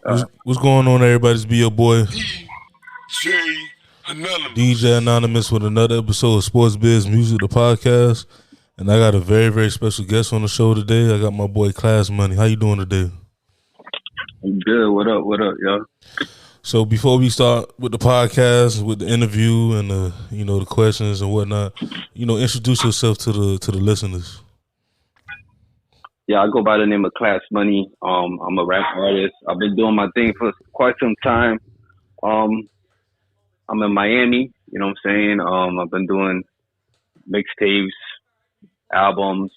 What's going on, everybody? It's be your boy DJ Anonymous. DJ Anonymous with another episode of Sports Biz Music, the podcast. And I got a very, very special guest on the show today. I got my boy Klass Money. How you doing today? I'm good. What up, yo? So before we start with the podcast, with the interview and the questions and whatnot, introduce yourself to the listeners. Yeah, I go by the name of Klass Money. I'm a rap artist. I've been doing my thing for quite some time. I'm in Miami, you know what I'm saying? I've been doing mixtapes, albums.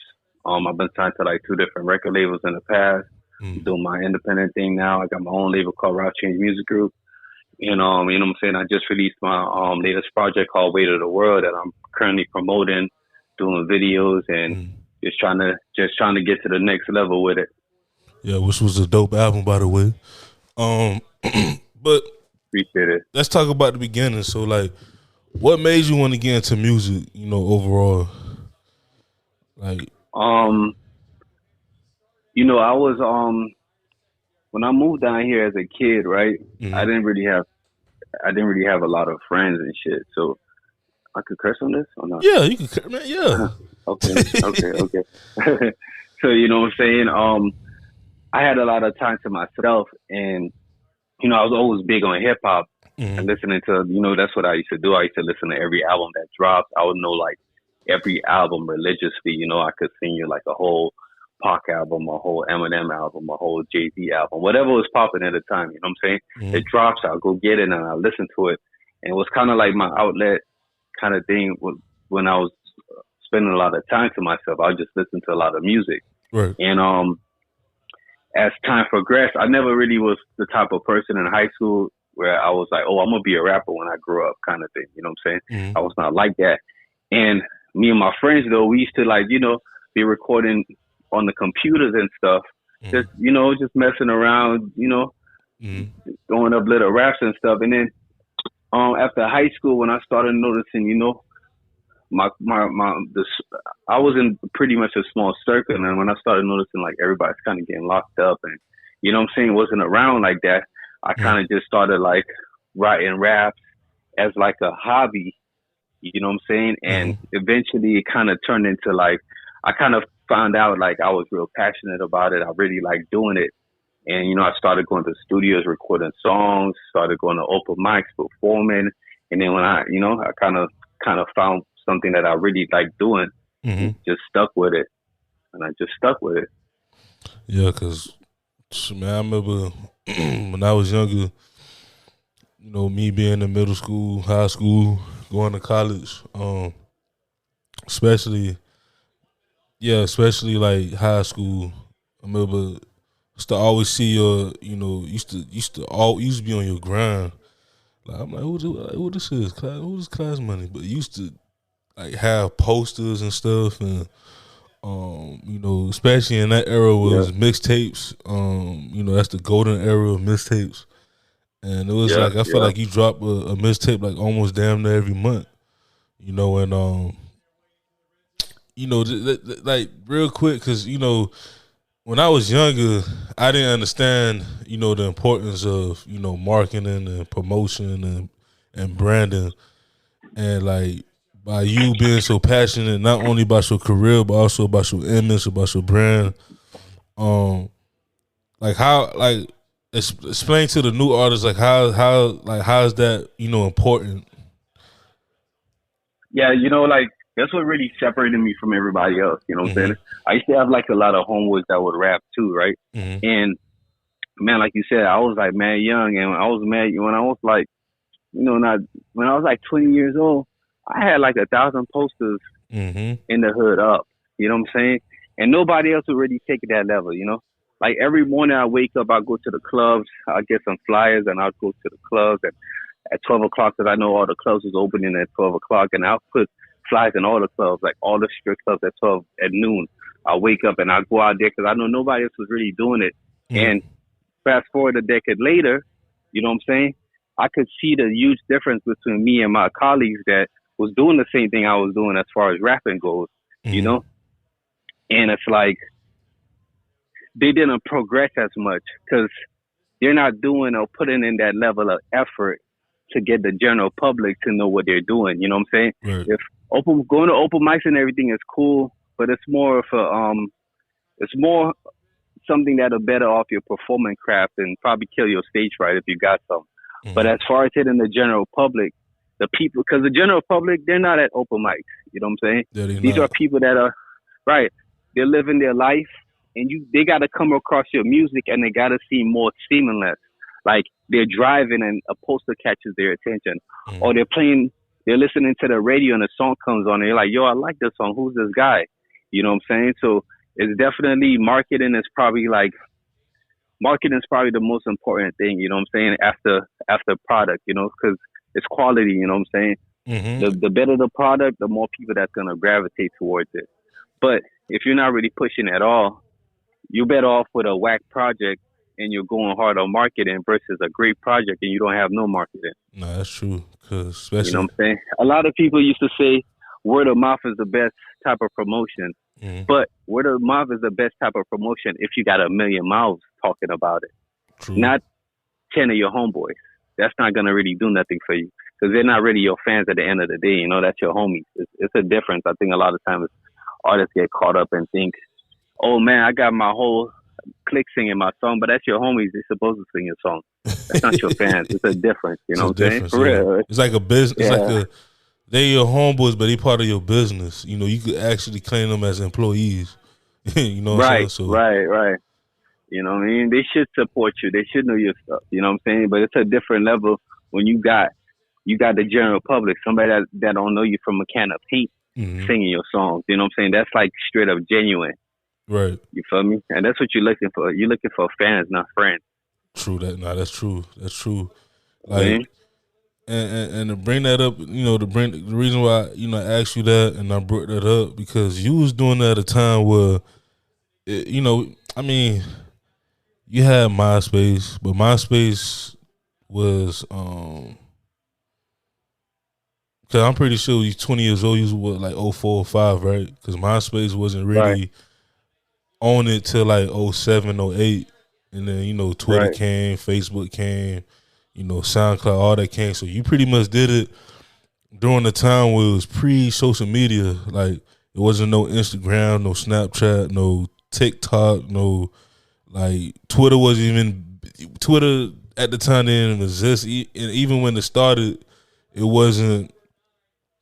I've been signed to like 2 different record labels in the past. I'm doing my independent thing now. I got my own label called Route Change Music Group. And you know what I'm saying? I just released my latest project called Weight of the World that I'm currently promoting, doing videos and just trying to get to the next level with it. Yeah, which was a dope album, by the way. But appreciate it. Let's talk about the beginning. So, like, what made you want to get into music? Overall, like, I was when I moved down here as a kid, right? I didn't really have a lot of friends and shit. So I could curse on this or not? Yeah, you can curse, man. Yeah. Okay. So you know what I'm saying? I had a lot of time to myself, and I was always big on hip hop and listening to, that's what I used to do. I used to listen to every album that dropped. I would know like every album religiously. I could sing you like a whole Pac album, a whole Eminem album, a whole Jay-Z album, whatever was popping at the time. You know what I'm saying? It drops, I'll go get it and I'll listen to it. And it was kind of like my outlet kind of thing when I was spending a lot of time to myself. I would just listen to a lot of music. Right. And as time progressed, I never really was the type of person in high school where I was like, oh, I'm going to be a rapper when I grow up kind of thing. You know what I'm saying? I was not like that. And me and my friends, though, we used to like, be recording on the computers and stuff, just messing around, throwing up little raps and stuff. And then after high school, when I started noticing, I was in pretty much a small circle, and then when I started noticing like everybody's kind of getting locked up, and wasn't around like that, I kind of just started like writing raps as like a hobby, you know what I'm saying? And eventually it kind of turned into like, I kind of found out like I was real passionate about it. I really liked doing it. And, I started going to studios, recording songs, started going to open mics, performing. And then when I kind of found something that I really liked doing, just stuck with it. And I just stuck with it. Yeah, because, man, I remember when I was younger, me being in middle school, high school, going to college, especially like high school. I remember to always see your, used to be on your grind. Like, I'm like, who this is? Who is Klass Money? But used to like have posters and stuff, and especially in that era was mixtapes. That's the golden era of mixtapes. And it was like I felt like you dropped a mixtape like almost damn near every month. Like real quick, because when I was younger, I didn't understand the importance of marketing and promotion and branding, and like by you being so passionate not only about your career but also about your image, about your brand, like how like explain to the new artists like how is that important? Yeah, like that's what really separated me from everybody else. You know what I'm saying? I used to have like a lot of homeboys that would rap too, right? And man, like you said, I was like mad young, and I was mad when I was like, when I was like 20 years old, I had like 1,000 posters in the hood up. You know what I'm saying? And nobody else would really take it that level. Like every morning I wake up, I go to the clubs, I get some flyers, and I'll go to the clubs and at 12 o'clock, because I know all the clubs was opening at 12 o'clock, and I'll put flyers in all the clubs, like all the strip clubs at 12 at noon. I'll wake up and I'll go out there because I know nobody else was really doing it. And fast forward a decade later, you know what I'm saying? I could see the huge difference between me and my colleagues that was doing the same thing I was doing as far as rapping goes, And it's like they didn't progress as much because they're not doing or putting in that level of effort to get the general public to know what they're doing. You know what I'm saying? Right. If going to open mics and everything is cool, but it's more of it's more something that'll better off your performing craft and probably kill your stage fright if you got some. Mm-hmm. But as far as hitting the general public, the people, because the general public, they're not at open mics. You know what I'm saying? Yeah, these are people that are, right, they're living their life, and they got to come across your music, and they got to seem more seamless. Like they're driving and a poster catches their attention. Mm-hmm. Or they're listening to the radio and a song comes on and you're like, yo, I like this song. Who's this guy? You know what I'm saying? So it's definitely marketing is probably the most important thing, you know what I'm saying, after product, you know, because it's quality, you know what I'm saying? Mm-hmm. The better the product, the more people that's going to gravitate towards it. But if you're not really pushing at all, you're better off with a whack project and you're going hard on marketing versus a great project and you don't have no marketing. No, that's true. Cause especially, you know what I'm saying? A lot of people used to say word of mouth is the best type of promotion. mm-hmm. But word of mouth is the best type of promotion if you got a million mouths talking about it. True. Not 10 of your homeboys. That's not going to really do nothing for you because they're not really your fans at the end of the day. You know, that's your homies. It's a difference. I think a lot of times artists get caught up and think, oh, man, I got my whole clique singing my song, but that's your homies. They're supposed to sing your song. That's not your fans. It's a difference. You know what I'm saying? For real. It's like a business. Yeah. It's like they your homeboys, but they part of your business. You know, you could actually claim them as employees. You know what I'm saying? So, right. You know what I mean? They should support you. They should know your stuff. You know what I'm saying? But it's a different level when you got the general public, somebody that don't know you from a can of paint, mm-hmm. singing your songs. You know what I'm saying? That's like straight up genuine. Right. You feel me? And that's what you're looking for. You're looking for fans, not friends. True. That's true. That's true. Like, and to bring that up, you know, the reason why, you know, I asked you that and I brought that up because you was doing that at a time where, you know, I mean, you had MySpace, but MySpace was, cause I'm pretty sure you're 20 years old. You was what, like 04 or 05, right? Because MySpace wasn't really on it till like 07, 08. And then, you know, Twitter came, Facebook came, you know, SoundCloud, all that came. So you pretty much did it during the time where it was pre-social media. Like, it wasn't no Instagram, no Snapchat, no TikTok, no, like, Twitter at the time didn't even exist. And even when it started, it wasn't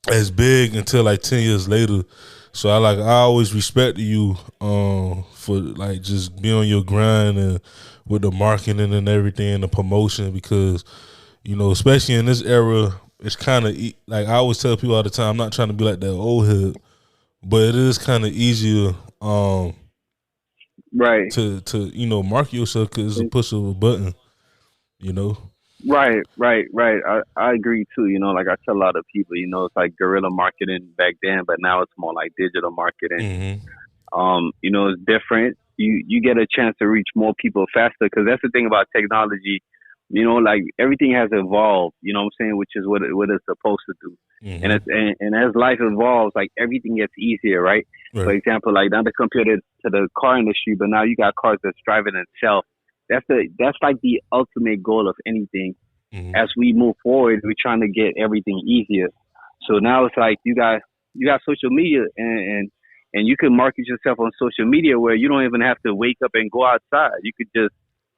as big until like 10 years later. So I always respect you for like just being on your grind and with the marketing and everything and the promotion because, you know, especially in this era, it's kind of like I always tell people all the time, I'm not trying to be like that old head, but it is kind of easier to you know, market yourself because it's a push of a button, you know. Right. I agree too. You know, like I tell a lot of people, you know, it's like guerrilla marketing back then, but now it's more like digital marketing. Mm-hmm. You know, it's different. You get a chance to reach more people faster because that's the thing about technology. You know, like everything has evolved. You know what I'm saying, which is what it's supposed to do. Mm-hmm. And as life evolves, like everything gets easier, right? For example, like not to compare it to the car industry, but now you got cars that's driving itself. That's like the ultimate goal of anything. Mm-hmm. As we move forward, we're trying to get everything easier. So now it's like you got social media and you can market yourself on social media where you don't even have to wake up and go outside. You could just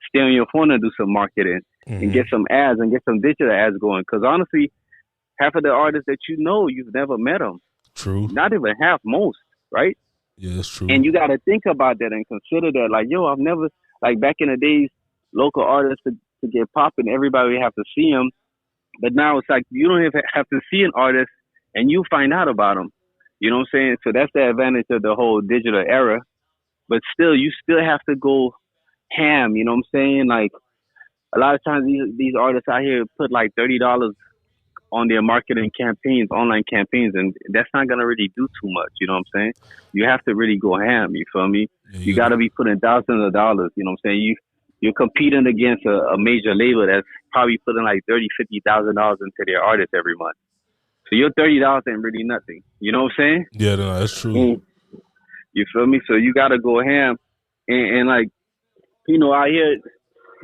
stay on your phone and do some marketing and get some ads and get some digital ads going. Because honestly, half of the artists that you know, you've never met them. True. Not even half, most, right? Yeah, that's true. And you got to think about that and consider that. Like, yo, I've never, like back in the days, local artists to get popping, everybody would have to see them. But now it's like you don't even have to see an artist and you find out about them. You know what I'm saying? So that's the advantage of the whole digital era. But still, you still have to go ham. You know what I'm saying? Like a lot of times these artists out here put like $30 on their marketing campaigns, online campaigns, and that's not gonna really do too much. You know what I'm saying? You have to really go ham. You feel me? Yeah. You got to be putting thousands of dollars. You know what I'm saying? You're competing against a major label that's probably putting like $30,000-$50,000 into their artists every month. So your $30 ain't really nothing. You know what I'm saying? Yeah, no, that's true. And you feel me? So you got to go ham, and like, you know, out here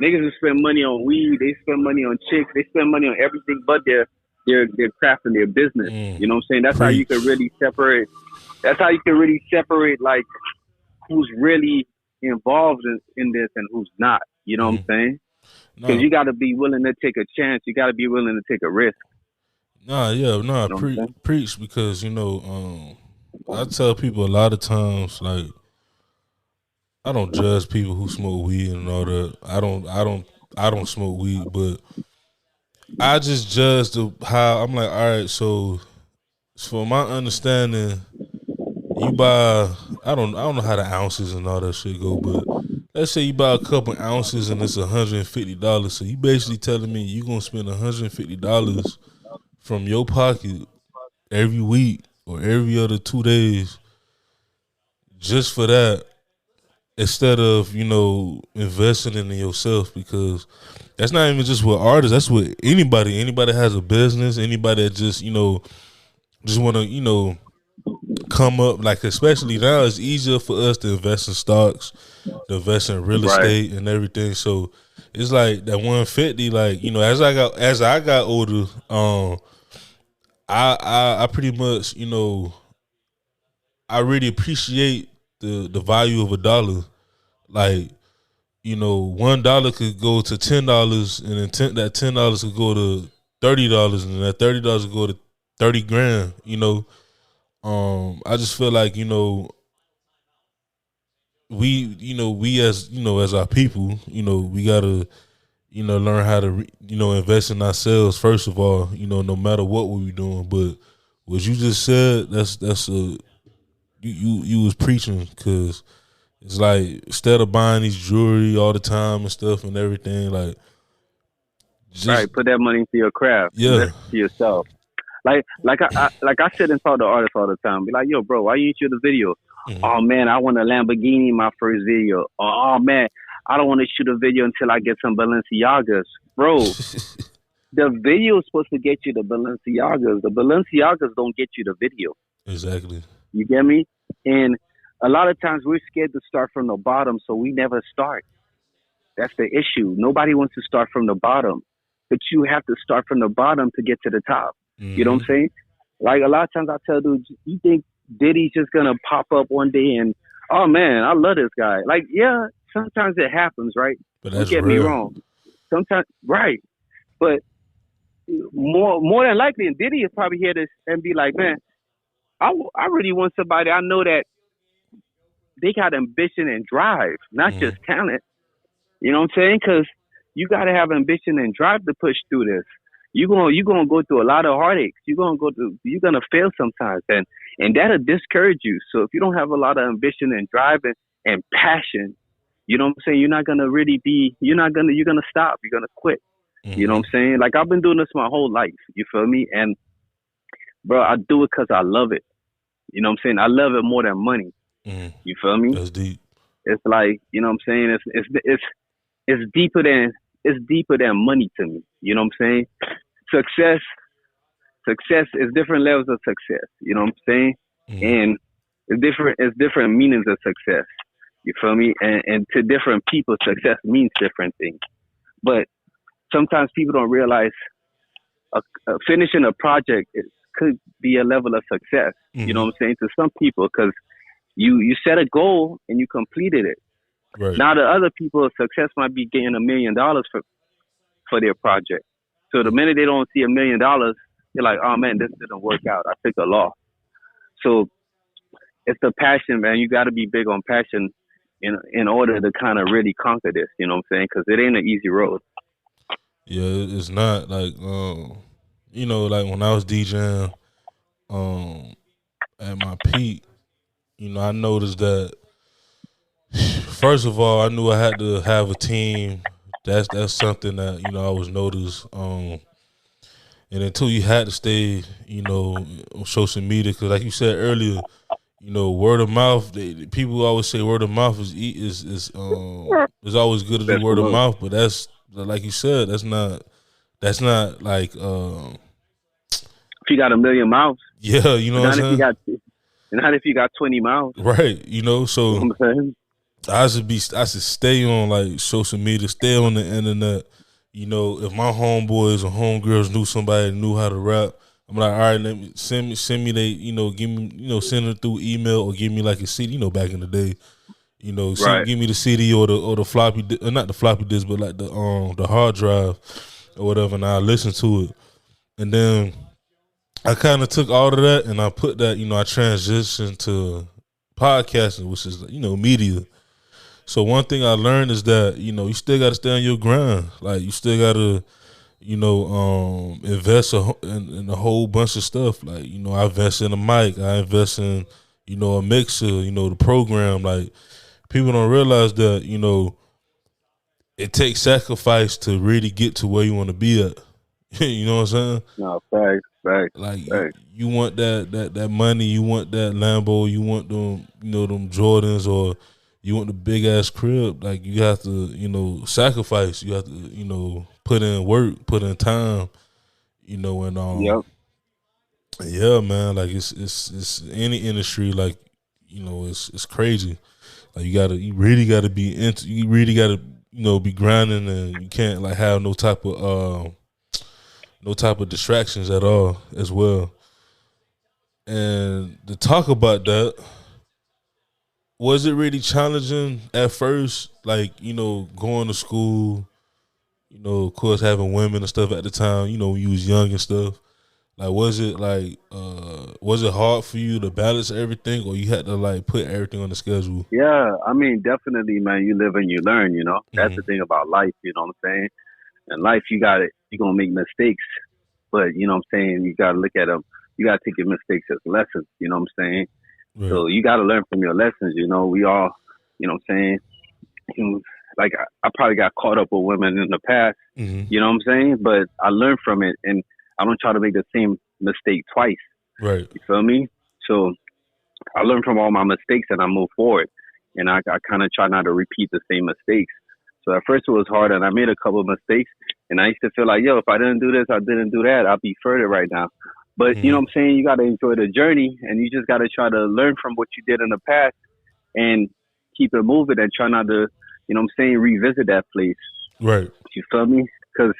Niggas will spend money on weed. They spend money on chicks. They spend money on everything but their craft and their business. You know what I'm saying? That's how you can really separate. That's how you can really separate like who's really involved in this and who's not. You know what I'm saying? Because you got to be willing to take a chance. You got to be willing to take a risk. Preach, because I tell people a lot of times, like, I don't judge people who smoke weed and all that. I don't smoke weed, but I just judge how I'm like, all right, so for my understanding, you buy, I don't know how the ounces and all that shit go, but let's say you buy a couple ounces and it's $150. So you basically telling me you gonna spend $150 from your pocket every week or every other 2 days just for that, instead of, investing in yourself, because that's not even just with artists, that's with anybody. Anybody has a business, anybody that just want to, come up, like, especially now it's easier for us to invest in stocks, to invest in real estate and everything. So it's like that 150, like, as I got older, I pretty much, I really appreciate the value of a dollar. Like, $1 could go to $10, and then that $10 could go to $30, and that $30 could go to 30 grand. I just feel like we as our people, we gotta learn how to invest in ourselves first of all. No matter what we doing, but what you just said, that's you was preaching, because it's like, instead of buying these jewelry all the time and stuff and everything, like, just put that money into your craft. Invest to yourself. Like I sit and talk to artists all the time. Be like, yo, bro, why you ain't shoot the video? Mm-hmm. Oh man, I want a Lamborghini in my first video. Oh man, I don't want to shoot a video until I get some Balenciagas, bro. The video is supposed to get you the Balenciagas. The Balenciagas don't get you the video. Exactly. You get me? And a lot of times we're scared to start from the bottom, so we never start. That's the issue. Nobody wants to start from the bottom, but you have to start from the bottom to get to the top. Mm-hmm. You know what I'm saying? Like, a lot of times I tell dudes, you think Diddy's just gonna pop up one day and, oh man, I love this guy. Like, yeah, sometimes it happens, right? But that's Don't get me wrong. Sometimes, right? But more than likely, and Diddy is probably hear this and be like, man, I really want somebody I know that they got ambition and drive, not just talent. You know what I'm saying? Because you got to have ambition and drive to push through this. You're gonna go through a lot of heartaches. You're gonna fail sometimes, and that'll discourage you. So if you don't have a lot of ambition and drive and passion, you know what I'm saying, you're gonna stop. You're gonna quit. Mm-hmm. You know what I'm saying? Like, I've been doing this my whole life. You feel me? And bro, I do it because I love it. You know what I'm saying? I love it more than money. Mm-hmm. You feel me? That's deep. It's like, you know what I'm saying? It's deeper than money to me. You know what I'm saying? Success is different levels of success. You know what I'm saying? Mm-hmm. And it's different meanings of success. You feel me? And to different people, success means different things. But sometimes people don't realize finishing a project could be a level of success. Mm-hmm. You know what I'm saying? To some people, because you set a goal and you completed it. Right. Now the other people, success might be getting $1 million for their project. So the minute they don't see $1 million, they're like, oh man, this didn't work out. I took a loss. So it's the passion, man. You got to be big on passion in order to kind of really conquer this. You know what I'm saying? Because it ain't an easy road. Yeah, it's not. Like, like when I was DJing at my peak, I noticed that, first of all, I knew I had to have a team. That's something that, I was noticed. And then two, you had to stay, on social media, because like you said earlier, word of mouth. People always say word of mouth is always good to do word of mouth, but that's, like you said, that's not like if you got 1 million mouths. Yeah, you know what I'm saying? Not if you got 20 mouths. Right, so I should stay on like social media, stay on the internet. You know, if my homeboys or homegirls knew somebody that knew how to rap, I'm like, all right, let me send me they, you know, give me, you know, send it through email or give me like a CD. You know, back in the day, you know, Right. give me the CD or the floppy, not the floppy disk, but like the hard drive or whatever, and I listen to it, and then I kind of took all of that and I put that, you know, I transitioned to podcasting, which is, you know, media. So one thing I learned is that, you know, you still got to stay on your grind. Like you still got to, you know, invest in a whole bunch of stuff. Like, you know, I invest in a mic, I invest in, you know, a mixer, you know, the program. Like people don't realize that, you know, it takes sacrifice to really get to where you want to be at. You know what I'm saying? No, facts. Like you want that money, you want that Lambo, you want them, you know, them Jordans, or you want the big ass crib. Like you have to, you know, sacrifice. You have to, you know, put in work, put in time. You know, and Yep. yeah, man. Like it's any industry. Like, you know, it's crazy. Like you really gotta be into. You really gotta, you know, be grinding, and you can't like have no type of distractions at all as well. And to talk about that, was it really challenging at first? Like, you know, going to school, you know, of course having women and stuff at the time, you know, when you was young and stuff. Like was it hard for you to balance everything, or you had to like put everything on the schedule? Yeah, I mean, definitely, man. You live and you learn. You know, that's the Mm-hmm. thing about life. You know what I'm saying? In life, you got it. You're gonna make mistakes, but you know what I'm saying. You gotta look at them. You gotta take your mistakes as lessons. You know what I'm saying? Right. So you gotta learn from your lessons. You know, we all. You know what I'm saying? Like I probably got caught up with women in the past. Mm-hmm. You know what I'm saying? But I learned from it, and I don't try to make the same mistake twice. Right. You feel me? So I learned from all my mistakes and I move forward. And I kind of try not to repeat the same mistakes. So at first it was hard and I made a couple of mistakes. And I used to feel like, yo, if I didn't do this, I didn't do that, I'd be further right now. But you know Mm-hmm. what I'm saying? You got to enjoy the journey and you just got to try to learn from what you did in the past and keep it moving and try not to, you know what I'm saying, revisit that place. Right. You feel me? Because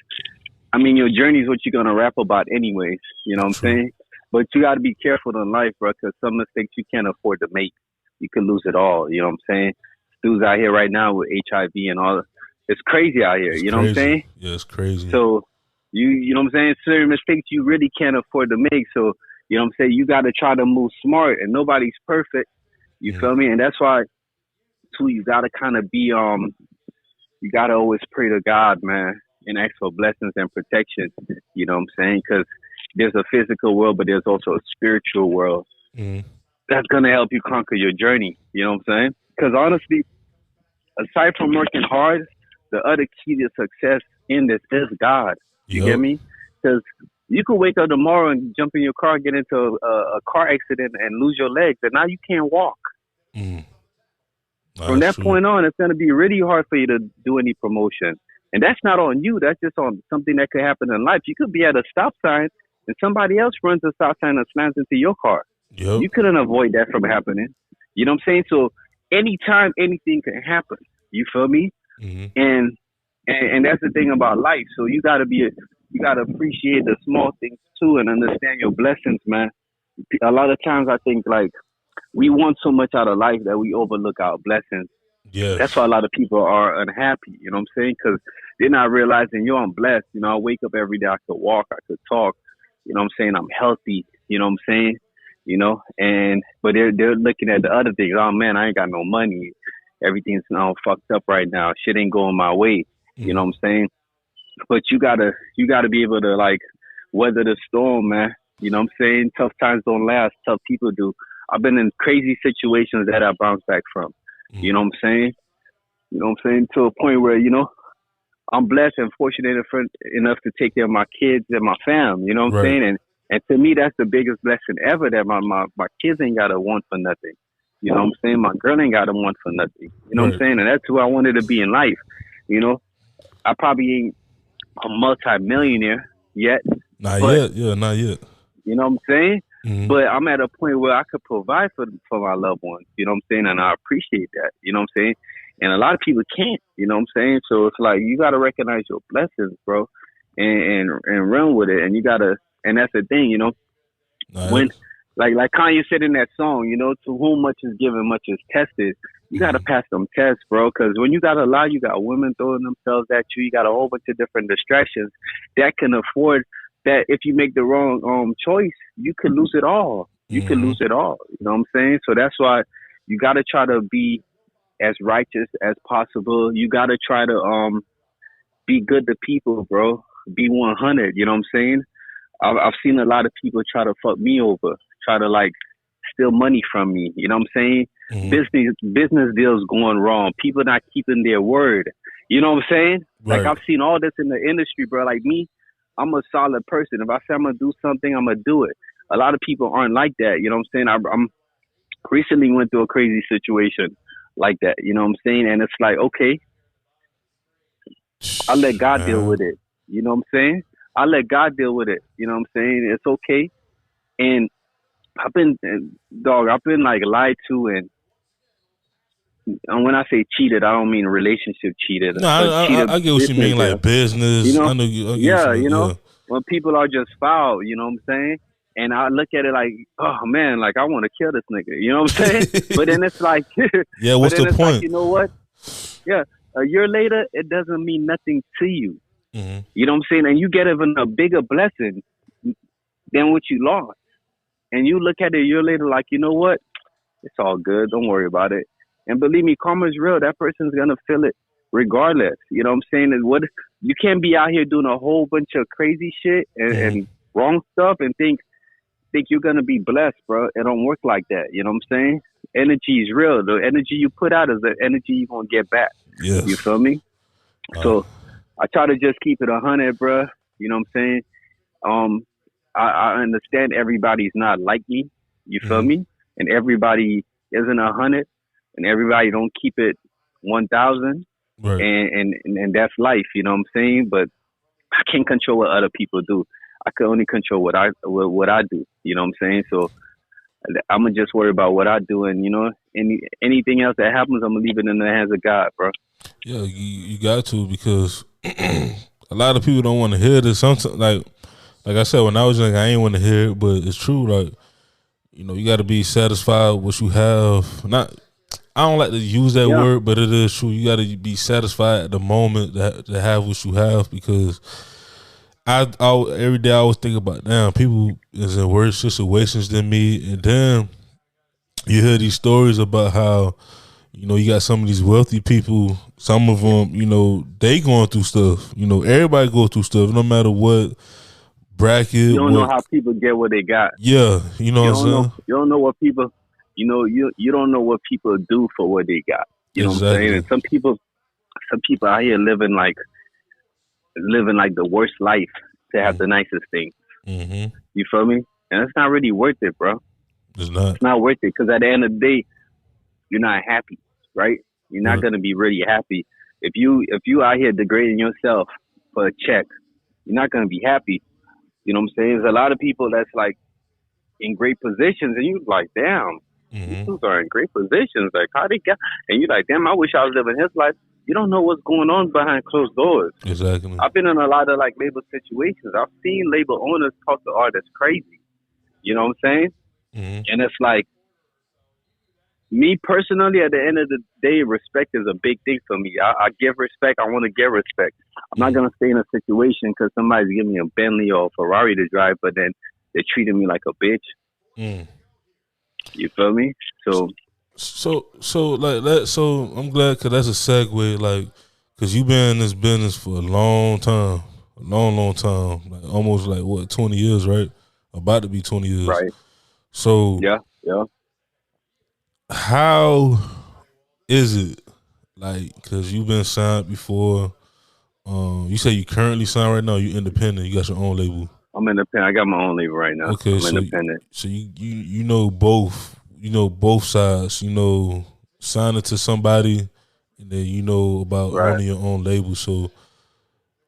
I mean, your journey is what you're gonna rap about, anyways. You know what I'm True. saying? But you got to be careful in life, bro, because some mistakes you can't afford to make. You could lose it all. You know what I'm saying? Dudes out here right now with HIV and all. It's crazy out here. It's You know what I'm crazy. saying? Yeah, it's crazy. So you know what I'm saying? Certain mistakes you really can't afford to make. So you know what I'm saying? You got to try to move smart, and nobody's perfect. You Mm-hmm. feel me? And that's why too. You got to kind of be you gotta always pray to God, man, and ask for blessings and protection. You know what I'm saying? Because there's a physical world, but there's also a spiritual world Mm-hmm. that's gonna help you conquer your journey. You know what I'm saying? Because honestly, aside from working hard, the other key to success in this is God. You get Yep. me? Because you could wake up tomorrow and jump in your car, get into a car accident, and lose your legs, and now you can't walk. Mm. Nah, From that's that true. point on, it's going to be really hard for you to do any promotion. And that's not on you. That's just on something that could happen in life. You could be at a stop sign and somebody else runs a stop sign and slams into your car. Yep. You couldn't avoid that from happening. You know what I'm saying? So anytime anything can happen. You feel me? Mm-hmm. And that's the thing about life. So you gotta appreciate the small things too and understand your blessings, man. A lot of times I think like we want so much out of life that we overlook our blessings. That's Yes. why a lot of people are unhappy. You know what I'm saying? Because they're not realizing, yo, I'm blessed. You know, I wake up every day. I could walk. I could talk. You know what I'm saying? I'm healthy. You know what I'm saying? You know, and but they're looking at the other things. Oh man, I ain't got no money. Everything's all fucked up right now. Shit ain't going my way. You know Mm-hmm. what I'm saying? But you gotta be able to like weather the storm, man. You know what I'm saying? Tough times don't last. Tough people do. I've been in crazy situations that I bounced back from. You Mm-hmm. know what I'm saying? You know what I'm saying? To a point where, you know, I'm blessed and fortunate enough to take care of my kids and my fam. You know what I'm Right. saying? And to me, that's the biggest blessing ever that my kids ain't got to want for nothing. You know what I'm saying? My girl ain't got to want for nothing. You know what I'm Right. saying? And that's who I wanted to be in life. You know, I probably ain't a multi-millionaire yet, Not but yet. Yeah, not yet. you know what I'm saying? But I'm at a point where I could provide for my loved ones. You know what I'm saying? And I appreciate that. You know what I'm saying? And a lot of people can't. You know what I'm saying? So it's like you got to recognize your blessings, bro, and run with it. And you got to. And that's the thing, you know. Nice. When like Kanye said in that song, you know, to whom much is given, much is tested. You got to pass them tests, bro, because when you got a lot, you got women throwing themselves at you. You got a whole bunch of different distractions that can afford that if you make the wrong choice, you could lose it all. You could lose it all. You know what I'm saying? So that's why you got to try to be as righteous as possible. You got to try to be good to people, bro. Be 100. You know what I'm saying? I've seen a lot of people try to fuck me over, try to like steal money from me. You know what I'm saying? Business deals going wrong. People not keeping their word. You know what I'm saying? Right. Like I've seen all this in the industry, bro. Like me, I'm a solid person. If I say I'm gonna do something, I'm gonna do it. A lot of people aren't like that. You know what I'm saying? I'm recently went through a crazy situation like that. You know what I'm saying? And it's like, okay, I let God deal with it. You know what I'm saying? I let God deal with it. You know what I'm saying? It's okay. And I've been like lied to, and when I say cheated, I don't mean relationship cheated. No, I get what you mean, like business. You know? I know you know, when people are just foul, you know what I'm saying? And I look at it like, oh man, like I want to kill this nigga. You know what I'm saying? But then it's like, yeah, what's the point? Like, you know what? Yeah, a year later, it doesn't mean nothing to you. You know what I'm saying? And you get even a bigger blessing than what you lost. And you look at it a year later like, you know what? It's all good. Don't worry about it. And believe me, karma is real. That person's going to feel it regardless. You know what I'm saying? Is what you can't be out here doing a whole bunch of crazy shit and wrong stuff and think you're going to be blessed, bro. It don't work like that. You know what I'm saying? Energy is real. The energy you put out is the energy you're going to get back. Yes. You feel me? So I try to just keep it 100, bro. You know what I'm saying? I understand everybody's not like me. You feel me? And everybody isn't 100, and everybody don't keep it 1,000. Right. And that's life. You know what I'm saying? But I can't control what other people do. I can only control what I do. You know what I'm saying? So I'm gonna just worry about what I do, and you know, anything else that happens, I'm gonna leave it in the hands of God, bro. Yeah, you got to, because a lot of people don't want to hear this. Sometimes, like I said, when I was young, I ain't want to hear it, but it's true. Like, you know, you got to be satisfied with what you have. Not, I don't like to use that word, but it is true. You got to be satisfied at the moment to have what you have, because I every day I always think about, damn, people is in worse situations than me, and then you hear these stories about how, you know, you got some of these wealthy people, some of them, you know, they going through stuff. You know, everybody goes through stuff, no matter what bracket. You don't know how people get what they got. Yeah, you know what I'm saying? You don't know what people, you know, you don't know what people do for what they got. You know what I'm saying? And some people out here living like the worst life to have the nicest things. You feel me? And it's not really worth it, bro. It's not. It's not worth it, because at the end of the day, you're not happy, right? You're not gonna be really happy if you out here degrading yourself for a check. You're not gonna be happy. You know what I'm saying? There's a lot of people that's like in great positions, and you like, damn, these dudes are in great positions. Like, how they got? And you're like, damn, I wish I was living his life. You don't know what's going on behind closed doors. Exactly. I've been in a lot of like label situations. I've seen label owners talk to artists crazy. You know what I'm saying? And it's like, me personally, at the end of the day, respect is a big thing for me. I give respect. I want to get respect. I'm not going to stay in a situation because somebody's giving me a Bentley or a Ferrari to drive, but then they're treating me like a bitch. You feel me? So I'm glad, because that's a segue, like, because you've been in this business for a long time, like almost like, what, 20 years, right? About to be 20 years. Right. So yeah. How is it, like, because you've been signed before? You say you currently signed right now. You independent. You got your own label. I'm independent. I got my own label right now. Okay, I'm independent. So you know both. You know both sides. You know, signing to somebody, and then you know about owning your own label. So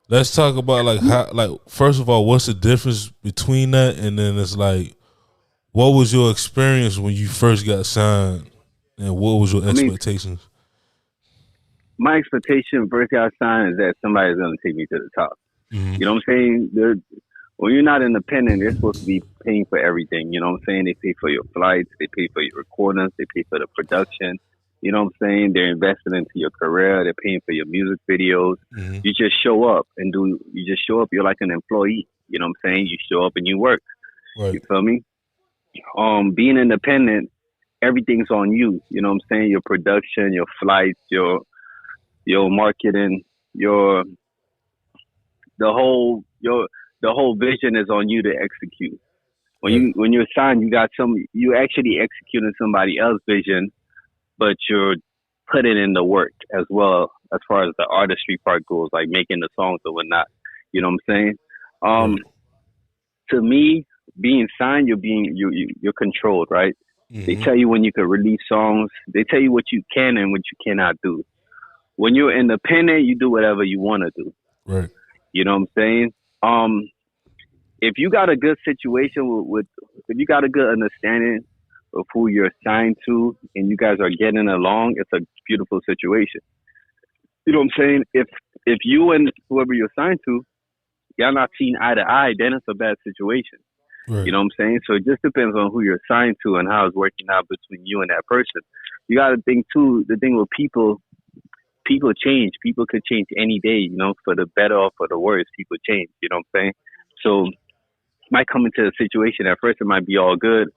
let's talk about like how, like, first of all, what's the difference between that, and then it's like, What was your experience when you first got signed, and what was your expectations? My expectation first got signed is that somebody's going to take me to the top. Mm-hmm. You know what I'm saying? When you're not independent, they're supposed to be paying for everything. You know what I'm saying? They pay for your flights, they pay for your recordings, they pay for the production. You know what I'm saying? They're investing into your career. They're paying for your music videos. Mm-hmm. You just show up and you just show up. You're like an employee. You know what I'm saying? You show up and you work. Right. You feel me? Being independent, everything's on you. You know what I'm saying? Your production, your flights, your marketing, the whole vision is on you to execute. When you're signed, you actually executing somebody else's vision, but you're putting in the work as well as far as the artistry part goes, like making the songs or whatnot. You know what I'm saying? To me, being signed, you're controlled, right? Mm-hmm. They tell you when you can release songs. They tell you what you can and what you cannot do. When you're independent, you do whatever you want to do. Right. You know what I'm saying? If you got a good situation if you got a good understanding of who you're signed to and you guys are getting along, it's a beautiful situation. You know what I'm saying? If you and whoever you're signed to, y'all not seeing eye to eye, then it's a bad situation. Right. You know what I'm saying? So it just depends on who you're signed to and how it's working out between you and that person. You got to think too, the thing with people change. People could change any day, you know, for the better or for the worse. People change, you know what I'm saying? So you might come into a situation at first, it might be all good,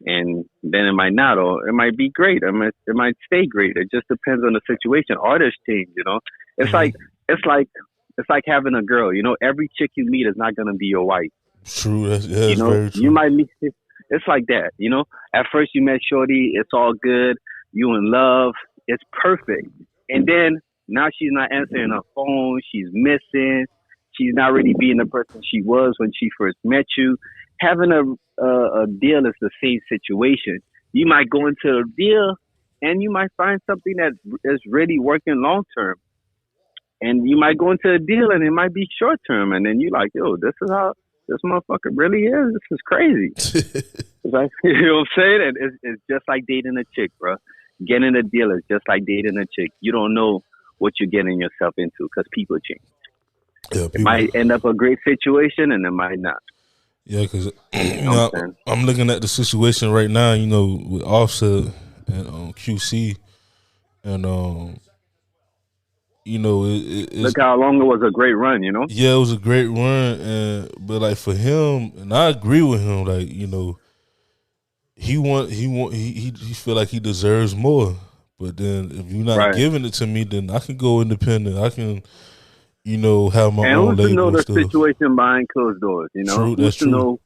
and then it might not, or it might be great. It might stay great. It just depends on the situation. Artists change, you know. It's mm-hmm. It's like having a girl, you know. Every chick you meet is not gonna be your wife. True. That's you know, very true. You might meet. It's like that, you know. At first you met Shorty, it's all good. You in love, it's perfect. And then now she's not answering her phone. She's missing. She's not really being the person she was when she first met you. Having a deal is the same situation. You might go into a deal and you might find something that is really working long term. And you might go into a deal and it might be short term. And then you're like, yo, this is how this motherfucker really is. This is crazy. You know what I'm saying? And it's just like dating a chick, bro. Getting a deal is just like dating a chick. You don't know what you're getting yourself into because people change. Yeah, it might end up a great situation and it might not. Yeah, because I'm looking at the situation right now, you know, with Offset and QC, and you know, it's, look how long it was a great run, you know. Yeah, it was a great run, but like for him, and I agree with him, like, you know, he feel like he deserves more. But then if you're not giving it to me, then I can go independent. I can, you know, have my own label. And who's to know the situation behind closed doors? You know, true, who's to know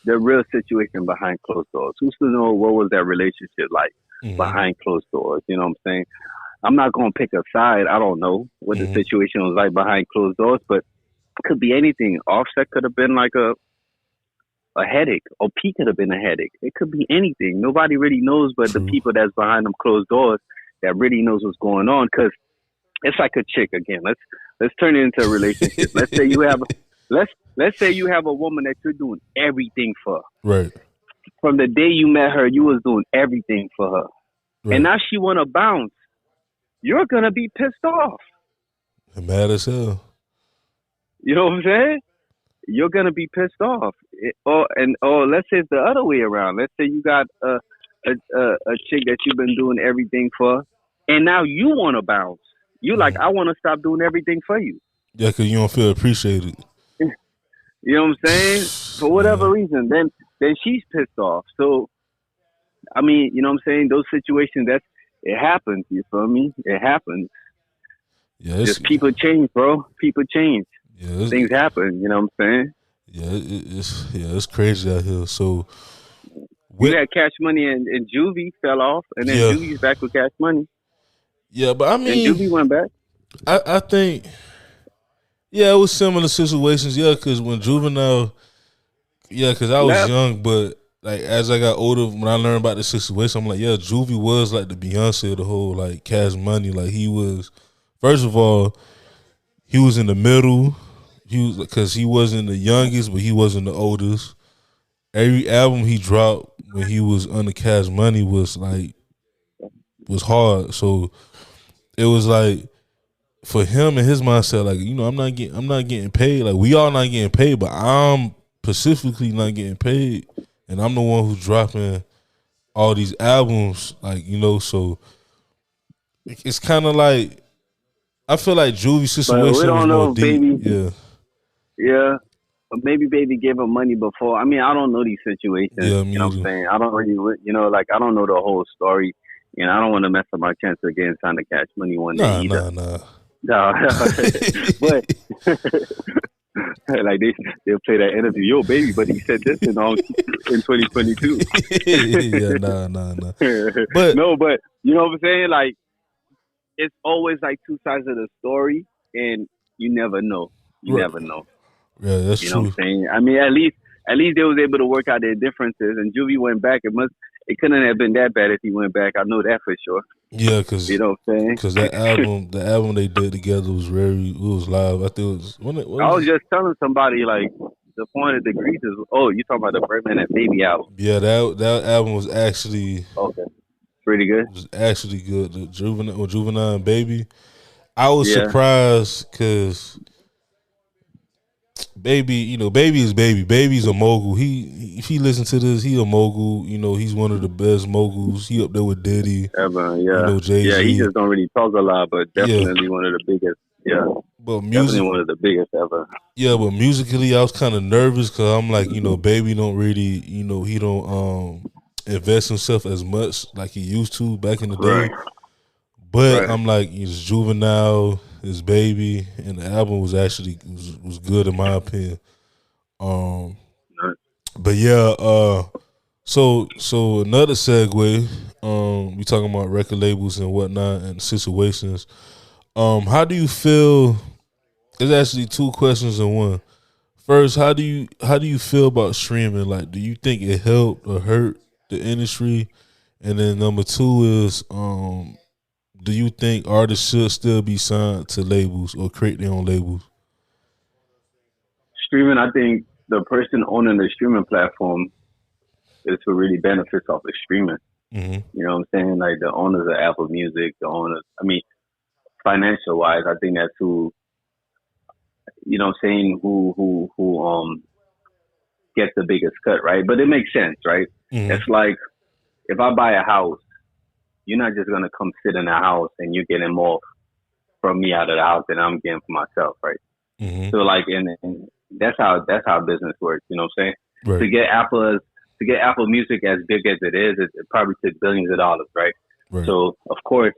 the real situation behind closed doors? Who's to know what was that relationship like behind closed doors? You know what I'm saying? I'm not gonna pick a side. I don't know what the situation was like behind closed doors, but it could be anything. Offset could have been like a headache, or P could have been a headache. It could be anything. Nobody really knows, but the people that's behind them closed doors that really knows what's going on. Because it's like a chick again. Let's turn it into a relationship. Let's say you have a woman that you're doing everything for. Right. From the day you met her, you was doing everything for her, and now she want to bounce. You're gonna be pissed off. Mad as hell. You know what I'm saying? You're gonna be pissed off. Or let's say it's the other way around. Let's say you got a chick that you've been doing everything for, and now you want to bounce. You like, I want to stop doing everything for you. Yeah, because you don't feel appreciated. You know what I'm saying? For whatever reason, then she's pissed off. So, I mean, you know what I'm saying? Those situations, it happens. You feel me? It happens. Yeah, just people change, bro. People change. Yeah, things happen. You know what I'm saying? Yeah, it's crazy out here. So we had Cash Money and Juvie fell off, and then Juvie's back with Cash Money. Yeah, but I mean, and Juvie went back. I think, it was similar situations. Yeah, because when Juvenile, because I was young, but like as I got older, when I learned about the situation, I'm like, Juvie was like the Beyonce of the whole like Cash Money. Like he was, first of all, he was in the middle. He was because he wasn't the youngest, but he wasn't the oldest. Every album he dropped when he was under Cash Money was hard. So it was like for him and his mindset, like, I'm not getting paid. Like, we all not getting paid, but I'm specifically not getting paid, and I'm the one who's dropping all these albums. Like, so it's kind of like I feel like Juvie's situation we don't was know, more deep. baby. Yeah. But maybe baby gave him money before. I mean, I don't know these situations. Yeah, you know what I'm saying? I don't really, I don't know the whole story. I don't want to mess up my chance of getting signed to Cash Money one day either. Nah. No, but like they'll play that interview, yo baby, but he said this in 2022. Yeah, nah. But no, but you know what I'm saying? Like, it's always like two sides of the story, and you never know. You never know. Yeah, that's true. You know what I'm saying? I mean, at least they was able to work out their differences, and Juvie went back. It couldn't have been that bad if he went back. I know that for sure. Yeah, because you know what I'm saying? Because the album they did together was live. I think it was. I was just telling somebody, like, the point of Degrees is, you talking about the Birdman and Baby album? Yeah, that album was actually pretty good. It was actually good. The Juvenile and Baby. I was surprised because Baby, Baby is Baby. Baby's a mogul. If he listens to this, he a mogul. He's one of the best moguls. He up there with Diddy. Ever, Jay-Z. Yeah, he just don't really talk a lot, but definitely one of the biggest. Yeah, but definitely one of the biggest ever. Yeah, but musically, I was kind of nervous because I'm like, Baby don't really, he don't invest himself as much like he used to back in the day. But I'm like, it's Juvenile, it's Baby, and the album was actually was good in my opinion. But yeah, so another segue, we talking about record labels and whatnot and situations. How do you feel? There's actually two questions in one. First, how do you feel about streaming? Like, do you think it helped or hurt the industry? And then number two is, do you think artists should still be signed to labels or create their own labels? Streaming, I think the person owning the streaming platform is who really benefits off of streaming. Mm-hmm. You know what I'm saying? Like, the owners of Apple Music, financial wise, I think that's who, who gets the biggest cut, right? But it makes sense, right? Mm-hmm. It's like, if I buy a house, you're not just gonna come sit in a house and you're getting more from me out of the house than I'm getting for myself, right? Mm-hmm. So like, and that's how business works. You know what I'm saying? Right. To get Apple Music as big as it is, it probably took billions of dollars, right? So of course,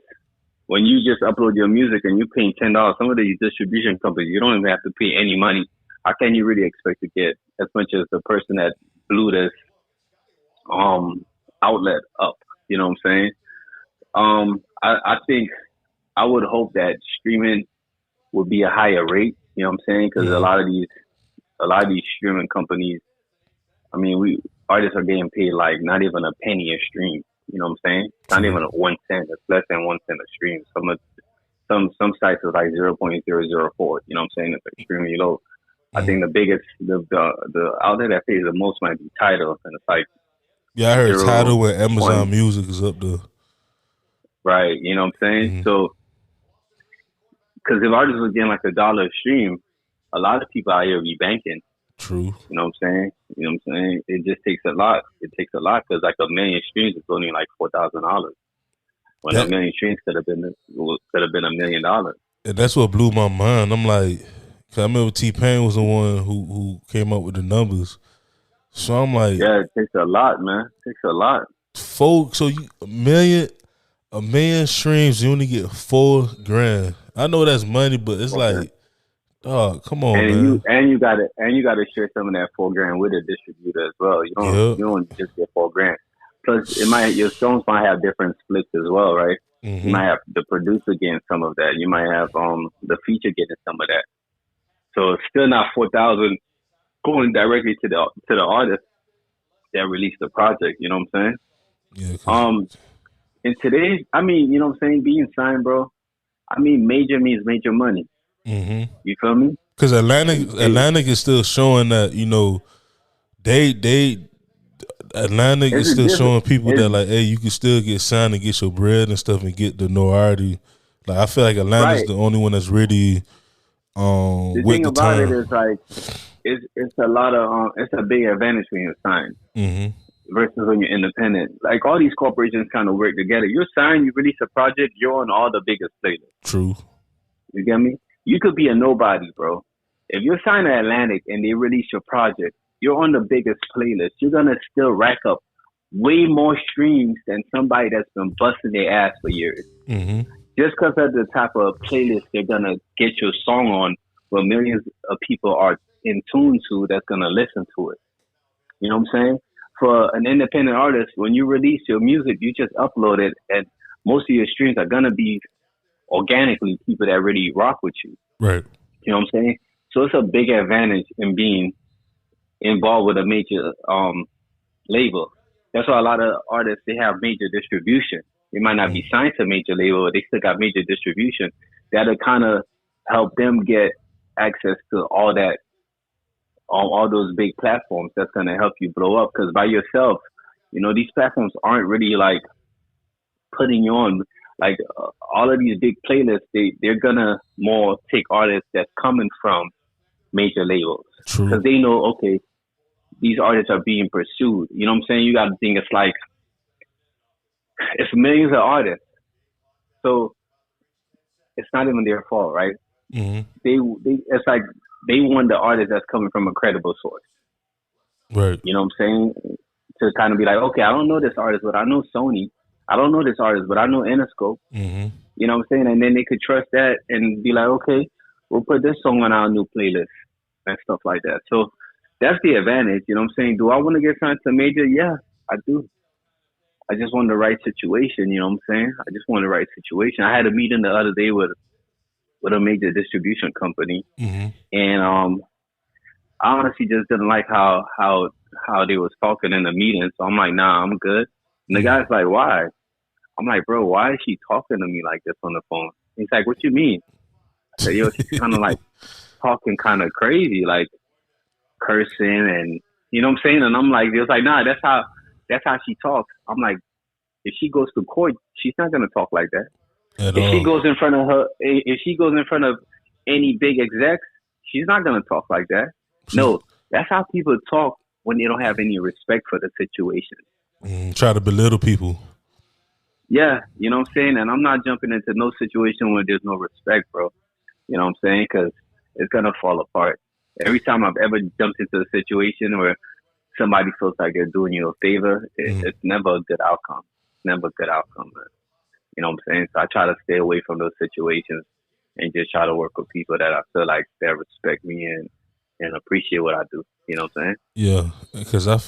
when you just upload your music and you're paying $10, some of these distribution companies, you don't even have to pay any money. How can you really expect to get as much as the person that blew this outlet up? You know what I'm saying? I think I would hope that streaming would be a higher rate. You know what I'm saying? Because a lot of these streaming companies, artists are getting paid like not even a penny a stream. You know what I'm saying? It's not even 1 cent. It's less than 1 cent a stream. Some sites are like 0.004. You know what I'm saying? It's extremely low. I think the biggest, the outlet that pays the most might be Tidal, and it's like, I heard Tidal with Amazon Music is up there. Right, you know what I'm saying? Mm-hmm. So, because if artists was getting like $1 a stream, a lot of people out here be banking. True. You know what I'm saying? It just takes a lot. It takes a lot because like 1 million streams is only like $4,000. When 1 million streams could have been $1 million. And that's what blew my mind. I'm like, cause I remember T-Pain was the one who came up with the numbers. So I'm like, yeah, it takes a lot, man. It takes a lot. Folks, so you a million streams, you only get $4,000. I know that's money, but it's like, dog, come on, man. You gotta share some of that $4,000 with a distributor as well. You don't just get $4,000. Plus, your songs might have different splits as well, right? Mm-hmm. You might have the producer getting some of that. You might have the feature getting some of that. So it's still not $4,000 going directly to the artist that released the project. You know what I'm saying? Yeah. In today's, you know what I'm saying, being signed, bro. Major means major money. Mm-hmm. You feel me? Because Atlantic is still showing that Atlantic It's is still different. showing people that like, hey, you can still get signed and get your bread and stuff and get the notoriety. Like I feel like Atlanta's Right. the only one that's really The with thing the about it time. is like it's a lot of it's a big advantage when you're signed versus when you're independent. Like all these corporations kind of work together. You're signed, you release a project, you're on all the biggest playlists. True. You get me? You could be a nobody, bro. If you're signed to Atlantic and they release your project, you're on the biggest playlist. You're gonna still rack up way more streams than somebody that's been busting their ass for years. Just because of the type of playlist they're gonna get your song on, where millions of people are in tune to, that's gonna listen to it. You know what I'm saying? For an independent artist, when you release your music, you just upload it, and most of your streams are gonna be organically people that really rock with you. Right. You know what I'm saying? So it's a big advantage in being involved with a major label. That's why a lot of artists, they have major distribution. They might not be signed to a major label, but they still got major distribution. That'll kind of help them get access to all that, all those big platforms. That's gonna help you blow up. Because by yourself, you know, these platforms aren't really like putting you on. Like all of these big playlists, they're gonna more take artists that's coming from major labels because they know, okay, these artists are being pursued. You know what I'm saying? You got to think it's like it's millions of artists, so it's not even their fault, right? They it's like they want the artist that's coming from a credible source. Right. You know what I'm saying? To kind of be like, okay, I don't know this artist, but I know Sony. I don't know this artist, but I know Interscope. You know what I'm saying? And then they could trust that and be like, okay, we'll put this song on our new playlist and stuff like that. So that's the advantage. You know what I'm saying? Do I want to get signed to major? Yeah, I do. I just want the right situation. You know what I'm saying? I just want the right situation. I had a meeting the other day with a major distribution company, and I honestly just didn't like how they was talking in the meeting. So I'm like, nah, I'm good. And the guy's like, why? I'm like, bro, why is she talking to me like this on the phone? He's like, what you mean? I said, yo, she's kind of like talking kind of crazy, like cursing and you know what I'm saying? And I'm like, it was like, nah, that's how she talks. I'm like, if she goes to court, she's not gonna talk like that. If she goes in front of any big execs, she's not gonna talk like that. No, that's how people talk when they don't have any respect for the situation. Try to belittle people. Yeah, you know what I'm saying? And I'm not jumping into no situation where there's no respect, bro. You know what I'm saying? Because it's going to fall apart. Every time I've ever jumped into a situation where somebody feels like they're doing you a favor, it's never a good outcome. It's never a good outcome, man. You know what I'm saying? So I try to stay away from those situations and just try to work with people that I feel like that respect me and appreciate what I do. You know what I'm saying? Yeah, because I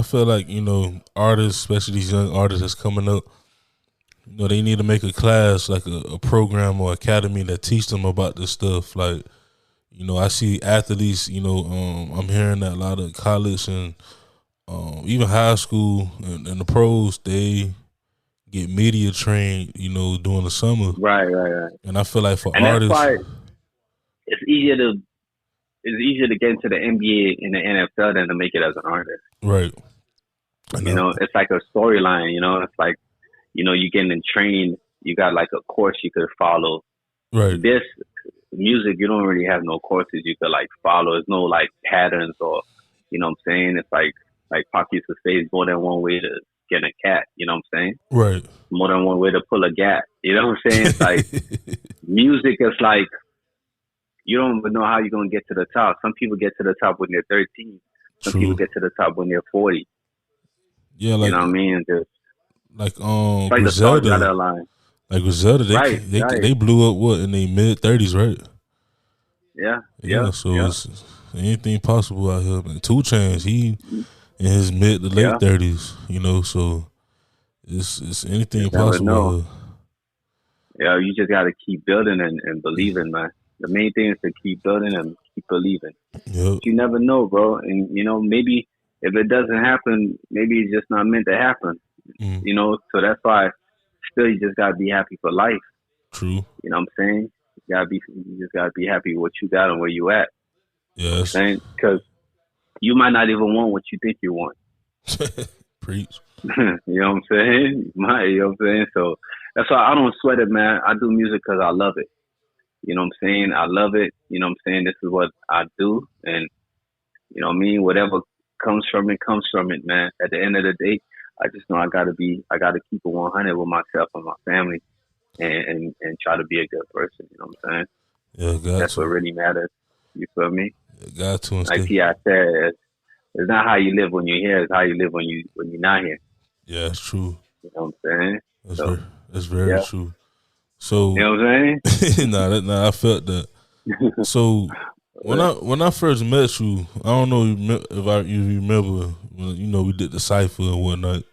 feel like, you know, artists, especially these young artists that's coming up, you know, they need to make a class, like a program or academy that teach them about this stuff. Like, you know, I see athletes, you know, I'm hearing that a lot of college and even high school and the pros, they get media trained, you know, during the summer. Right. And I feel like for and artists, that's why it's easier to get into the NBA and the NFL than to make it as an artist. Right. You know, it's like a storyline, you know, it's like, you know, you're getting trained, you got like a course you could follow. Right. This music, you don't really have no courses you could like follow. There's no like patterns or, you know what I'm saying? It's like Pac used to say, it's more than one way to get a cat, you know what I'm saying? Right. More than one way to pull a gap, you know what I'm saying? It's like music is like, you don't even know how you're going to get to the top. Some people get to the top when they're 13. Some people get to the top when they're 40. Yeah, like, you know what I mean? Just, like like the stars got that line. Like Griselda, they blew up what in their mid-30s, right? Yeah. So it's anything possible out here. Man. 2 Chainz, he in his mid to late 30s, you know. So it's anything possible. Yeah, you just got to keep building and believing, man. The main thing is to keep building and keep believing. Yep. You never know, bro. And, you know, maybe if it doesn't happen, maybe it's just not meant to happen. You know, so that's why still you just got to be happy for life. True. You know what I'm saying? You just got to be happy with what you got and where you at. Yes. You know what I'm saying? Because you might not even want what you think you want. Preach. You know what I'm saying? You know what I'm saying? So that's why I don't sweat it, man. I do music because I love it. You know what I'm saying? I love it. You know what I'm saying? This is what I do. And, you know what I mean? Whatever comes from it, man. At the end of the day, I just know I got to keep it 100 with myself and my family and try to be a good person. You know what I'm saying? Yeah, That's what really matters. You feel me? Got to. Like T.I. said, it's not how you live when you're here, it's how you live when you're not here. Yeah, that's true. You know what I'm saying? That's very true. So you know what I'm saying? nah, I felt that. So when I first met you, I don't know if you remember when, you know, we did the cipher and whatnot.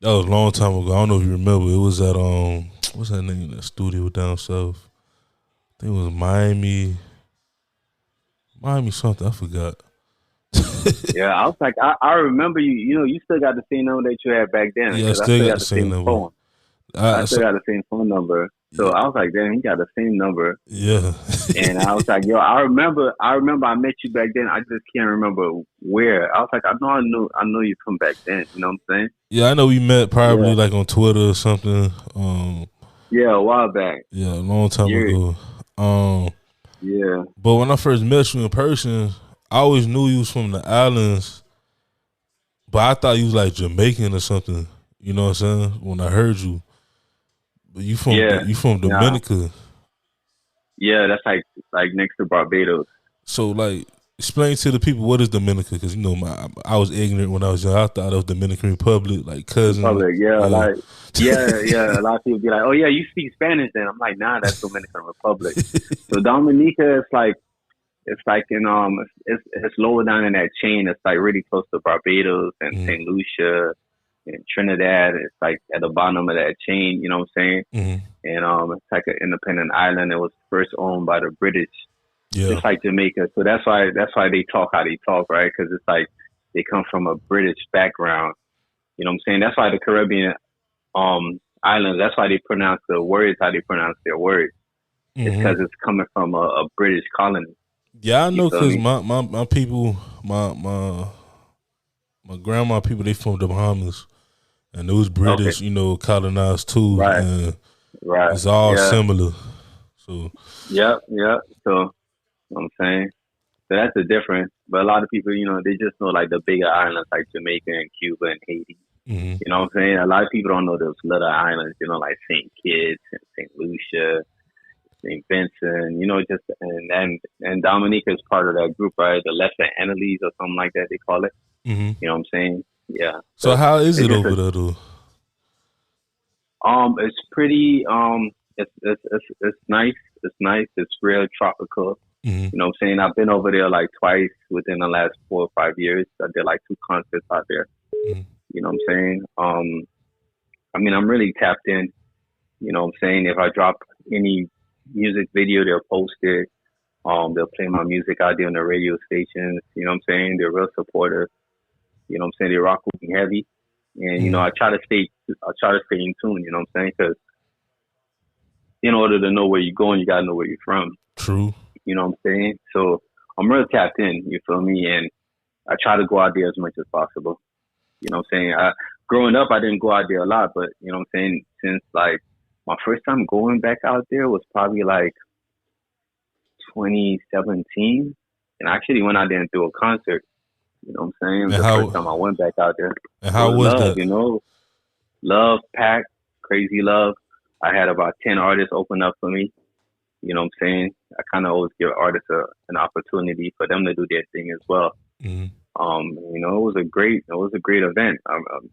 That was a long time ago. I don't know if you remember. It was at what's that name? That studio down south. I think it was Miami something. I forgot. Yeah, I was like, I remember you. You know, you still got the same number that you had back then. Yeah, I still got the same number. Phone. I still got the same phone number. So I was like, damn, he got the same number. Yeah. And I was like, yo, I remember I met you back then. I just can't remember where. I was like, I know you from back then. You know what I'm saying? Yeah, I know we met probably like on Twitter or something. Yeah, a while back. Yeah, a long time ago. Yeah. But when I first met you in person, I always knew you was from the islands, but I thought you was like Jamaican or something. You know what I'm saying? When I heard you. But you from Dominica. Yeah, that's like next to Barbados. So like, explain to the people what is Dominica, because you know I was ignorant when I was young. I thought it was Dominican Republic, like cousin. Republic, yeah. A lot of people be like, "Oh yeah, you speak Spanish?" Then I'm like, "Nah, that's Dominican Republic." So Dominica is like, it's like in it's lower down in that chain. It's like really close to Barbados and Saint Lucia and Trinidad. It's like at the bottom of that chain. You know what I'm saying? Mm-hmm. And it's like an independent island. It was first owned by the British. Yeah. Just like Jamaica. So that's why they talk how they talk, right? Because it's like they come from a British background. You know what I'm saying? That's why the Caribbean islands, that's why they pronounce the words how they pronounce their words. Mm-hmm. It's because it's coming from a British colony. Yeah, I know, because my people, my grandma people, they from the Bahamas. And those British, you know, colonized too. Right. And right. It's all similar. So. Yeah. So. You know what I'm saying? So that's the difference. But a lot of people, you know, they just know like the bigger islands like Jamaica and Cuba and Haiti. Mm-hmm. You know what I'm saying? A lot of people don't know those little islands, you know, like St. Kitts and St. Lucia, St. Vincent, you know, just and Dominica is part of that group, right? The Lesser Antilles or something like that they call it. Mm-hmm. You know what I'm saying? Yeah. So how is it over there though? It's pretty it's nice. It's nice. It's real tropical. Mm-hmm. You know what I'm saying? I've been over there like twice within the last 4 or 5 years. I did like 2 concerts out there. Mm-hmm. You know what I'm saying? I mean, I'm really tapped in. You know what I'm saying? If I drop any music video, they'll post it. They'll play my music out there on the radio stations. You know what I'm saying? They're real supportive. You know what I'm saying? They rock with me heavy. And, you know, I try to stay in tune, you know what I'm saying? Because in order to know where you're going, you got to know where you're from. True. You know what I'm saying? So I'm real tapped in, you feel me? And I try to go out there as much as possible. You know what I'm saying? Growing up, I didn't go out there a lot, but, you know what I'm saying? Since, like, my first time going back out there was probably, like, 2017. And I actually went out there and threw a concert. You know what I'm saying? It was the first time I went back out there. And how was that? You know? Love, packed, crazy love. I had about 10 artists open up for me. You know what I'm saying? I kind of always give artists an opportunity for them to do their thing as well. Mm-hmm. You know, it was a great event.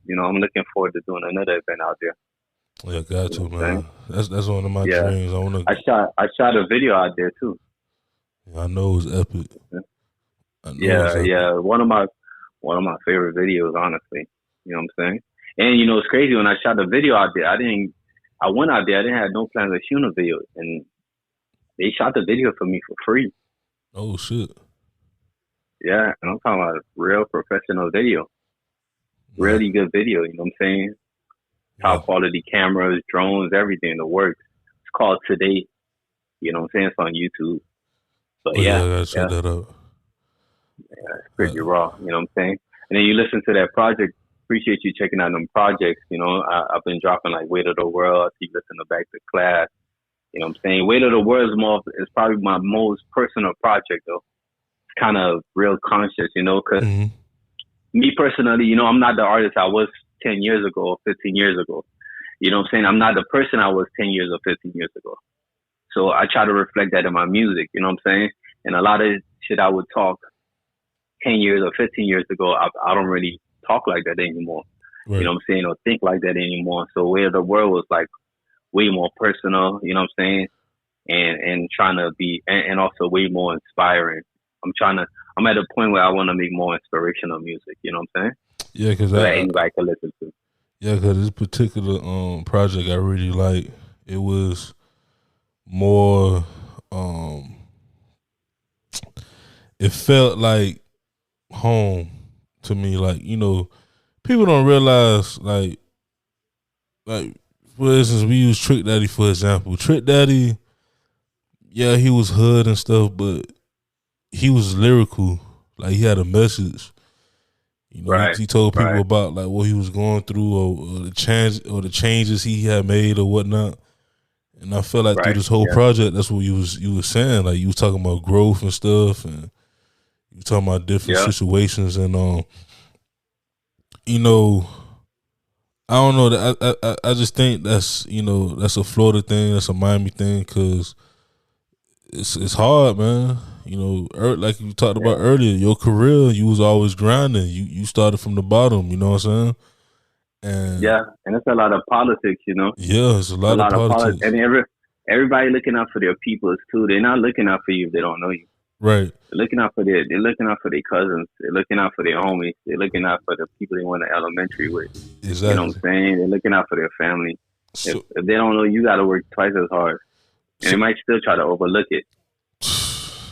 You know, I'm looking forward to doing another event out there. Yeah, got to, man. That's one of my dreams. I shot a video out there too. Yeah, I know it was epic. Yeah. One of my favorite videos, honestly. You know what I'm saying? And you know, it's crazy when I shot the video out there. I went out there. I didn't have no plans of shooting a video, and they shot the video for me for free. Oh shit! Yeah, and I'm talking about real professional video, really good video. You know what I'm saying? Top quality cameras, drones, everything. The works. It's called Today. You know what I'm saying? It's on YouTube. But I gotta check that out. Yeah, it's pretty raw. You know what I'm saying? and then you listen to that project. Appreciate you checking out them projects. You know, I've been dropping like Weight of the World. I keep listening to Back to Class. You know what I'm saying? Weight of the World is probably my most personal project though. It's kind of real conscious, you know, because me personally, you know, I'm not the artist I was 10 years ago or 15 years ago. You know what I'm saying? I'm not the person I was 10 years or 15 years ago. So I try to reflect that in my music, you know what I'm saying? And a lot of shit I would talk 10 years or 15 years ago, I don't really talk like that anymore. Right. You know what I'm saying? Or think like that anymore. So Way of the World was like way more personal, you know what I'm saying? And trying to be, and also way more inspiring. I'm at a point where I want to make more inspirational music, you know what I'm saying? Yeah, because so that anybody can listen to. Yeah, because this particular project I really like, it was more, it felt like home to me. Like, you know, people don't realize, like for instance, we use Trick Daddy for example. Trick Daddy, yeah, he was hood and stuff, but he was lyrical. Like, he had a message. You know, he told people about like what he was going through, or the changes he had made or whatnot. And I felt like through this whole project, that's what you was saying. Like, you was talking about growth and stuff, and you were talking about different situations, and you know, I don't know. That I just think that's, you know, that's a Florida thing, that's a Miami thing, because it's hard, man. You know, like you talked about earlier, your career, you was always grinding. You started from the bottom, you know what I'm saying? And and it's a lot of politics, you know. Yeah, it's a lot of politics. And everybody looking out for their peoples too. They're not looking out for you if they don't know you. Right. They're looking out for their cousins. They're looking out for their homies. They're looking out for the people they went to elementary with. Exactly. You know what I'm saying? They're looking out for their family. So, if they don't know, you got to work twice as hard. And they might still try to overlook it.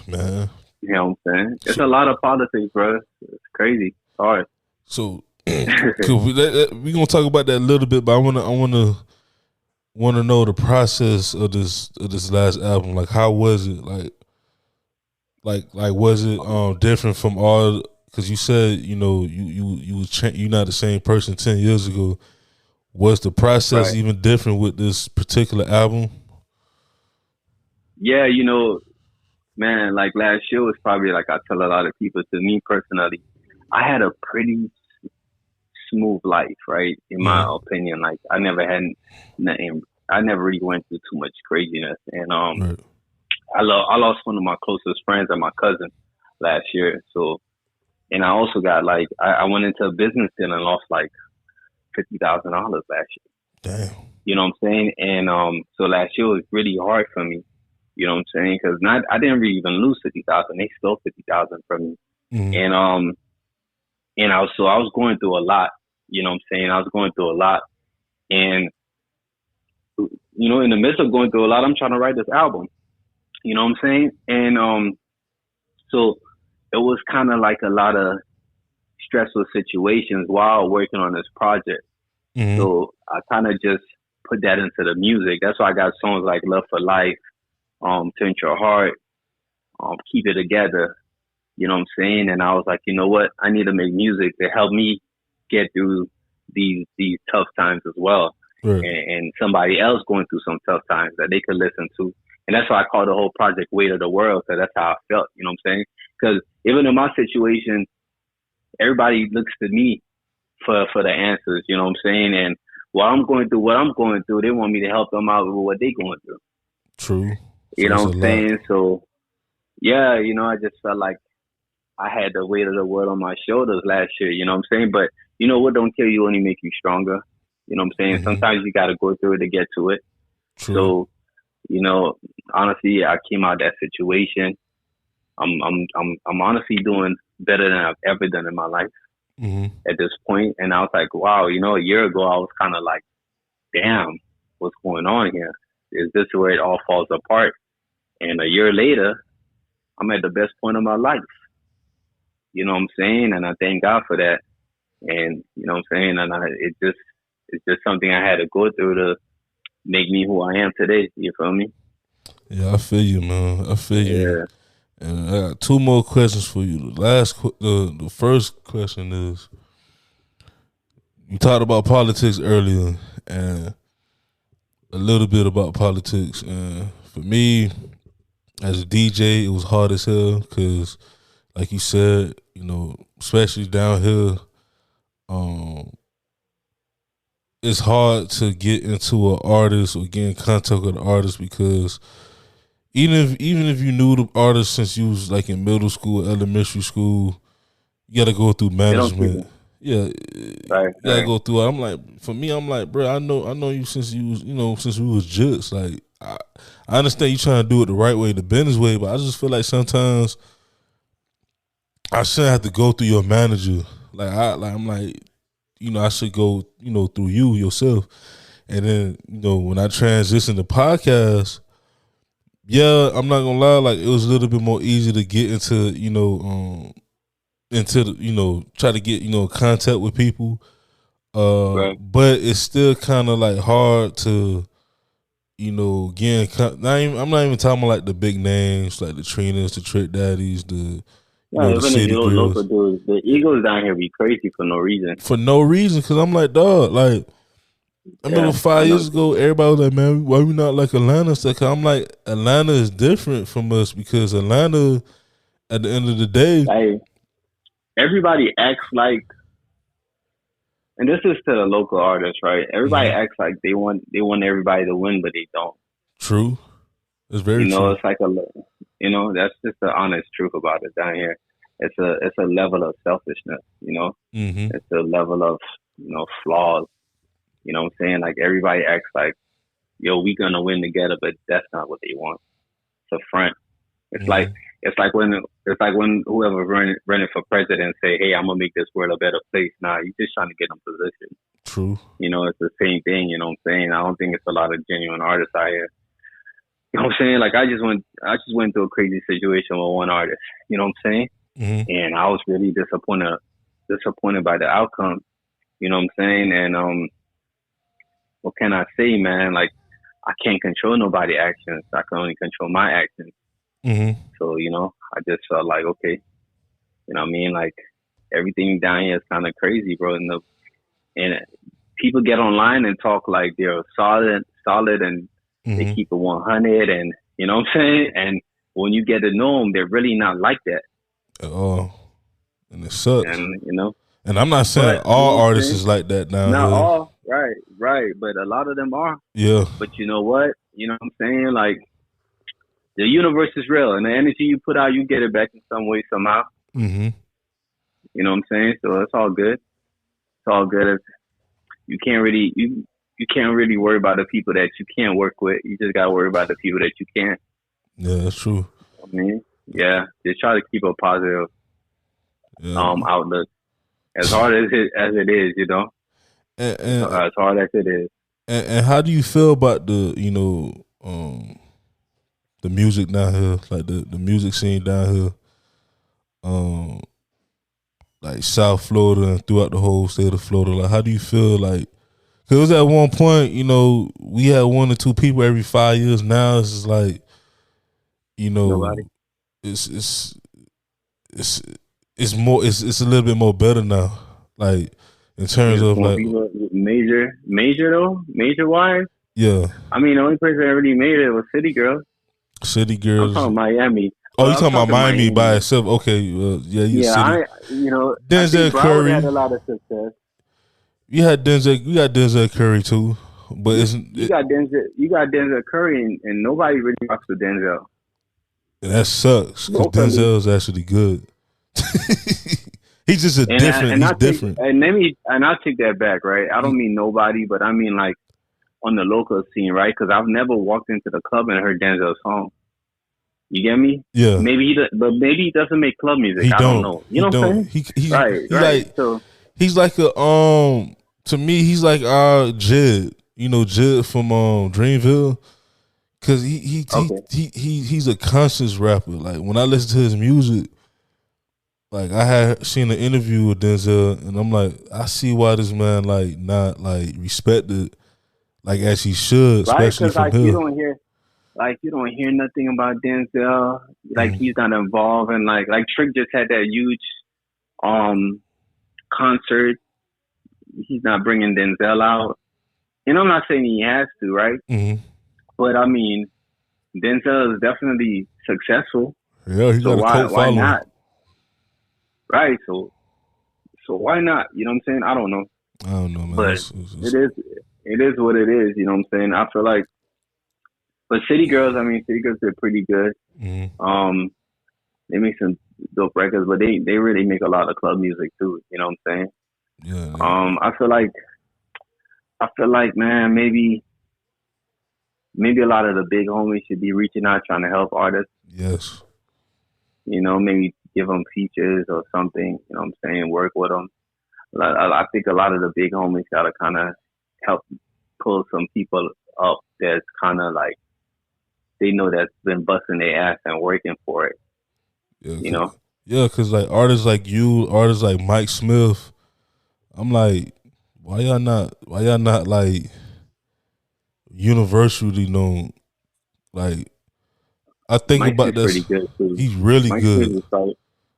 Man. You know what I'm saying? It's a lot of politics, bro. It's crazy. It's hard. So we're gonna talk about that a little bit, but I wanna know the process of this last album. Like, how was it? Like was it different from all? Because you said, you know, you're not the same person 10 years ago. Was the process even different with this particular album? Yeah, you know, man, like last year was probably, like I tell a lot of people, to me personally, I had a pretty smooth life, right? In my opinion, like I never really went through too much craziness. And I lost one of my closest friends and my cousin last year. So, and I also got like, I went into a business deal and lost like $50,000 last year. Damn. You know what I'm saying? And so last year was really hard for me. You know what I'm saying? Because I didn't really even lose 50,000. They stole 50,000 from me. And I was going through a lot. You know what I'm saying? I was going through a lot. And you know, in the midst of going through a lot, I'm trying to write this album. You know what I'm saying? And so it was kind of like a lot of stressful situations while working on this project. So I kind of just put that into the music. That's why I got songs like Love for Life, Turn Your Heart, Keep It Together. You know what I'm saying? And I was like, you know what? I need to make music to help me get through these tough times as well. And somebody else going through some tough times that they could listen to. And that's why I call the whole project Weight of the World, because that's how I felt. You know what I'm saying? Because even in my situation, everybody looks to me for the answers. You know what I'm saying? And while I'm going through what I'm going through, they want me to help them out with what they're going through. True. You know what I'm saying? So, yeah, you know, I just felt like I had the weight of the world on my shoulders last year. You know what I'm saying? But you know what don't kill you only make you stronger. You know what I'm saying? Sometimes you got to go through it to get to it. True. So, you know, honestly, I came out of that situation. I'm honestly doing better than I've ever done in my life at this point. And I was like, wow, you know, a year ago, I was kind of like, damn, what's going on here? Is this where it all falls apart? And a year later, I'm at the best point of my life. You know what I'm saying? And I thank God for that. And you know what I'm saying? And it's just something I had to go through to make me who I am today. You feel me? Yeah, I feel you, man. I feel you. Yeah. And I got two more questions for you. The first question is, you talked about politics earlier, and a little bit about politics. And for me, as a DJ, it was hard as hell because, like you said, especially down here, it's hard to get into an artist or get in contact with an artist because even if you knew the artist since you was like in middle school, elementary school, you got to go through management. Yeah, right, you gotta go through it. I'm like, bro, I know you since you was, since we was jits. Like, I understand you trying to do it the right way, the business way, but I just feel like sometimes I shouldn't have to go through your manager. I'm like, I should go, through you yourself. And then, when I transitioned to podcast, yeah, I'm not gonna lie, like it was a little bit more easy to get into, try to get, contact with people. right. But it's still kind of like hard to, get I'm not even talking about like the big names, like the Trinas, the Trick Daddies, the Even city the girls. local dudes, the egos down here be crazy for no reason. For no reason, because I'm like, dog, like, I remember 5 years ago, everybody was like, man, why we not like Atlanta? Cause I'm like, Atlanta is different from us because Atlanta, at the end of the day, like, everybody acts like, and this is to the local artists, right? Everybody acts like they want everybody to win, but they don't. True. It's very true. It's like that's just the honest truth about it down here. It's a level of selfishness, Mm-hmm. It's a level of, flaws. You know what I'm saying? Like everybody acts like, yo, we gonna win together, but that's not what they want. It's a front. It's like when whoever running for president say, hey, I'm gonna make this world a better place. Nah, you just trying to get in position. True. It's the same thing, you know what I'm saying? I don't think it's a lot of genuine artists out here. You know what I'm saying? Like I just went through a crazy situation with one artist, you know what I'm saying? Mm-hmm. And I was really disappointed by the outcome. You know what I'm saying? And what can I say, man? Like I can't control nobody's actions. I can only control my actions. Mm-hmm. So, I just felt like, okay, you know what I mean? Like everything down here is kind of crazy, bro. And people get online and talk like they're solid and they keep it 100 and you know what I'm saying? And when you get to know them, they're really not like that. At all. And it sucks. And, and I'm not saying all artists is like that now. Not all, right. But a lot of them are. Yeah. But you know what? You know what I'm saying? Like, the universe is real, and the energy you put out, you get it back in some way, somehow. Mm-hmm. You know what I'm saying? So it's all good. It's all good. You can't really worry about the people that you can't work with. You just gotta worry about the people that you can. Yeah, that's true. I mean, yeah, just try to keep a positive outlook. As hard as it is, and as hard as it is. And how do you feel about the the music down here, like the music scene down here, like South Florida and throughout the whole state of Florida? Like, how do you feel? Like, cause it was at one point, we had 1 or 2 people every 5 years. Now it's just like, Nobody. it's more, it's a little bit more better now. Like in terms of like major wise. Yeah. I mean, the only person that really made it was City Girls. City Girls. I'm talking Miami. Oh, you talking about Miami by itself? Okay, yeah. Denzel Curry had a lot of success. You got Denzel Curry too, but you got Denzel Curry, and nobody really rocks with Denzel. That sucks because Denzel's actually good. He's just different. He's different. And I'll take that back, right? I don't mean nobody, but I mean like on the local scene, right? Because I've never walked into the club and heard Denzel's song. You get me? Yeah. Maybe he doesn't make club music. I don't know. You know what I'm saying? He's right. Like, so he's like a to me he's like our Jid. Jid from Dreamville. Cause he's a conscious rapper. Like when I listen to his music, like I had seen an interview with Denzel, and I'm like, I see why this man like not like respected like as he should, especially from him. You don't hear like you don't hear nothing about Denzel. Like he's not involved, and like Trick just had that huge concert. He's not bringing Denzel out, and I'm not saying he has to, right? Mm-hmm. But I mean, Denzel is definitely successful. Yeah, he got a cult why following. not? Right. So why not? You know what I'm saying? I don't know. I don't know, man. But it is what it is. You know what I'm saying? I feel like, but City Girls did pretty good. Mm-hmm. They make some dope records, but they really make a lot of club music too. You know what I'm saying? Yeah. I feel like, man, maybe a lot of the big homies should be reaching out, trying to help artists. Yes. You know, maybe give them features or something. You know what I'm saying? Work with them. I think a lot of the big homies gotta kind of help pull some people up that's kind of like they know that's been busting their ass and working for it. Yeah, you know? Yeah, because like artists like you, artists like Mike Smith, I'm like, why y'all not like universally known? Like, I think Mike about this. Pretty good too. He's really Mike good.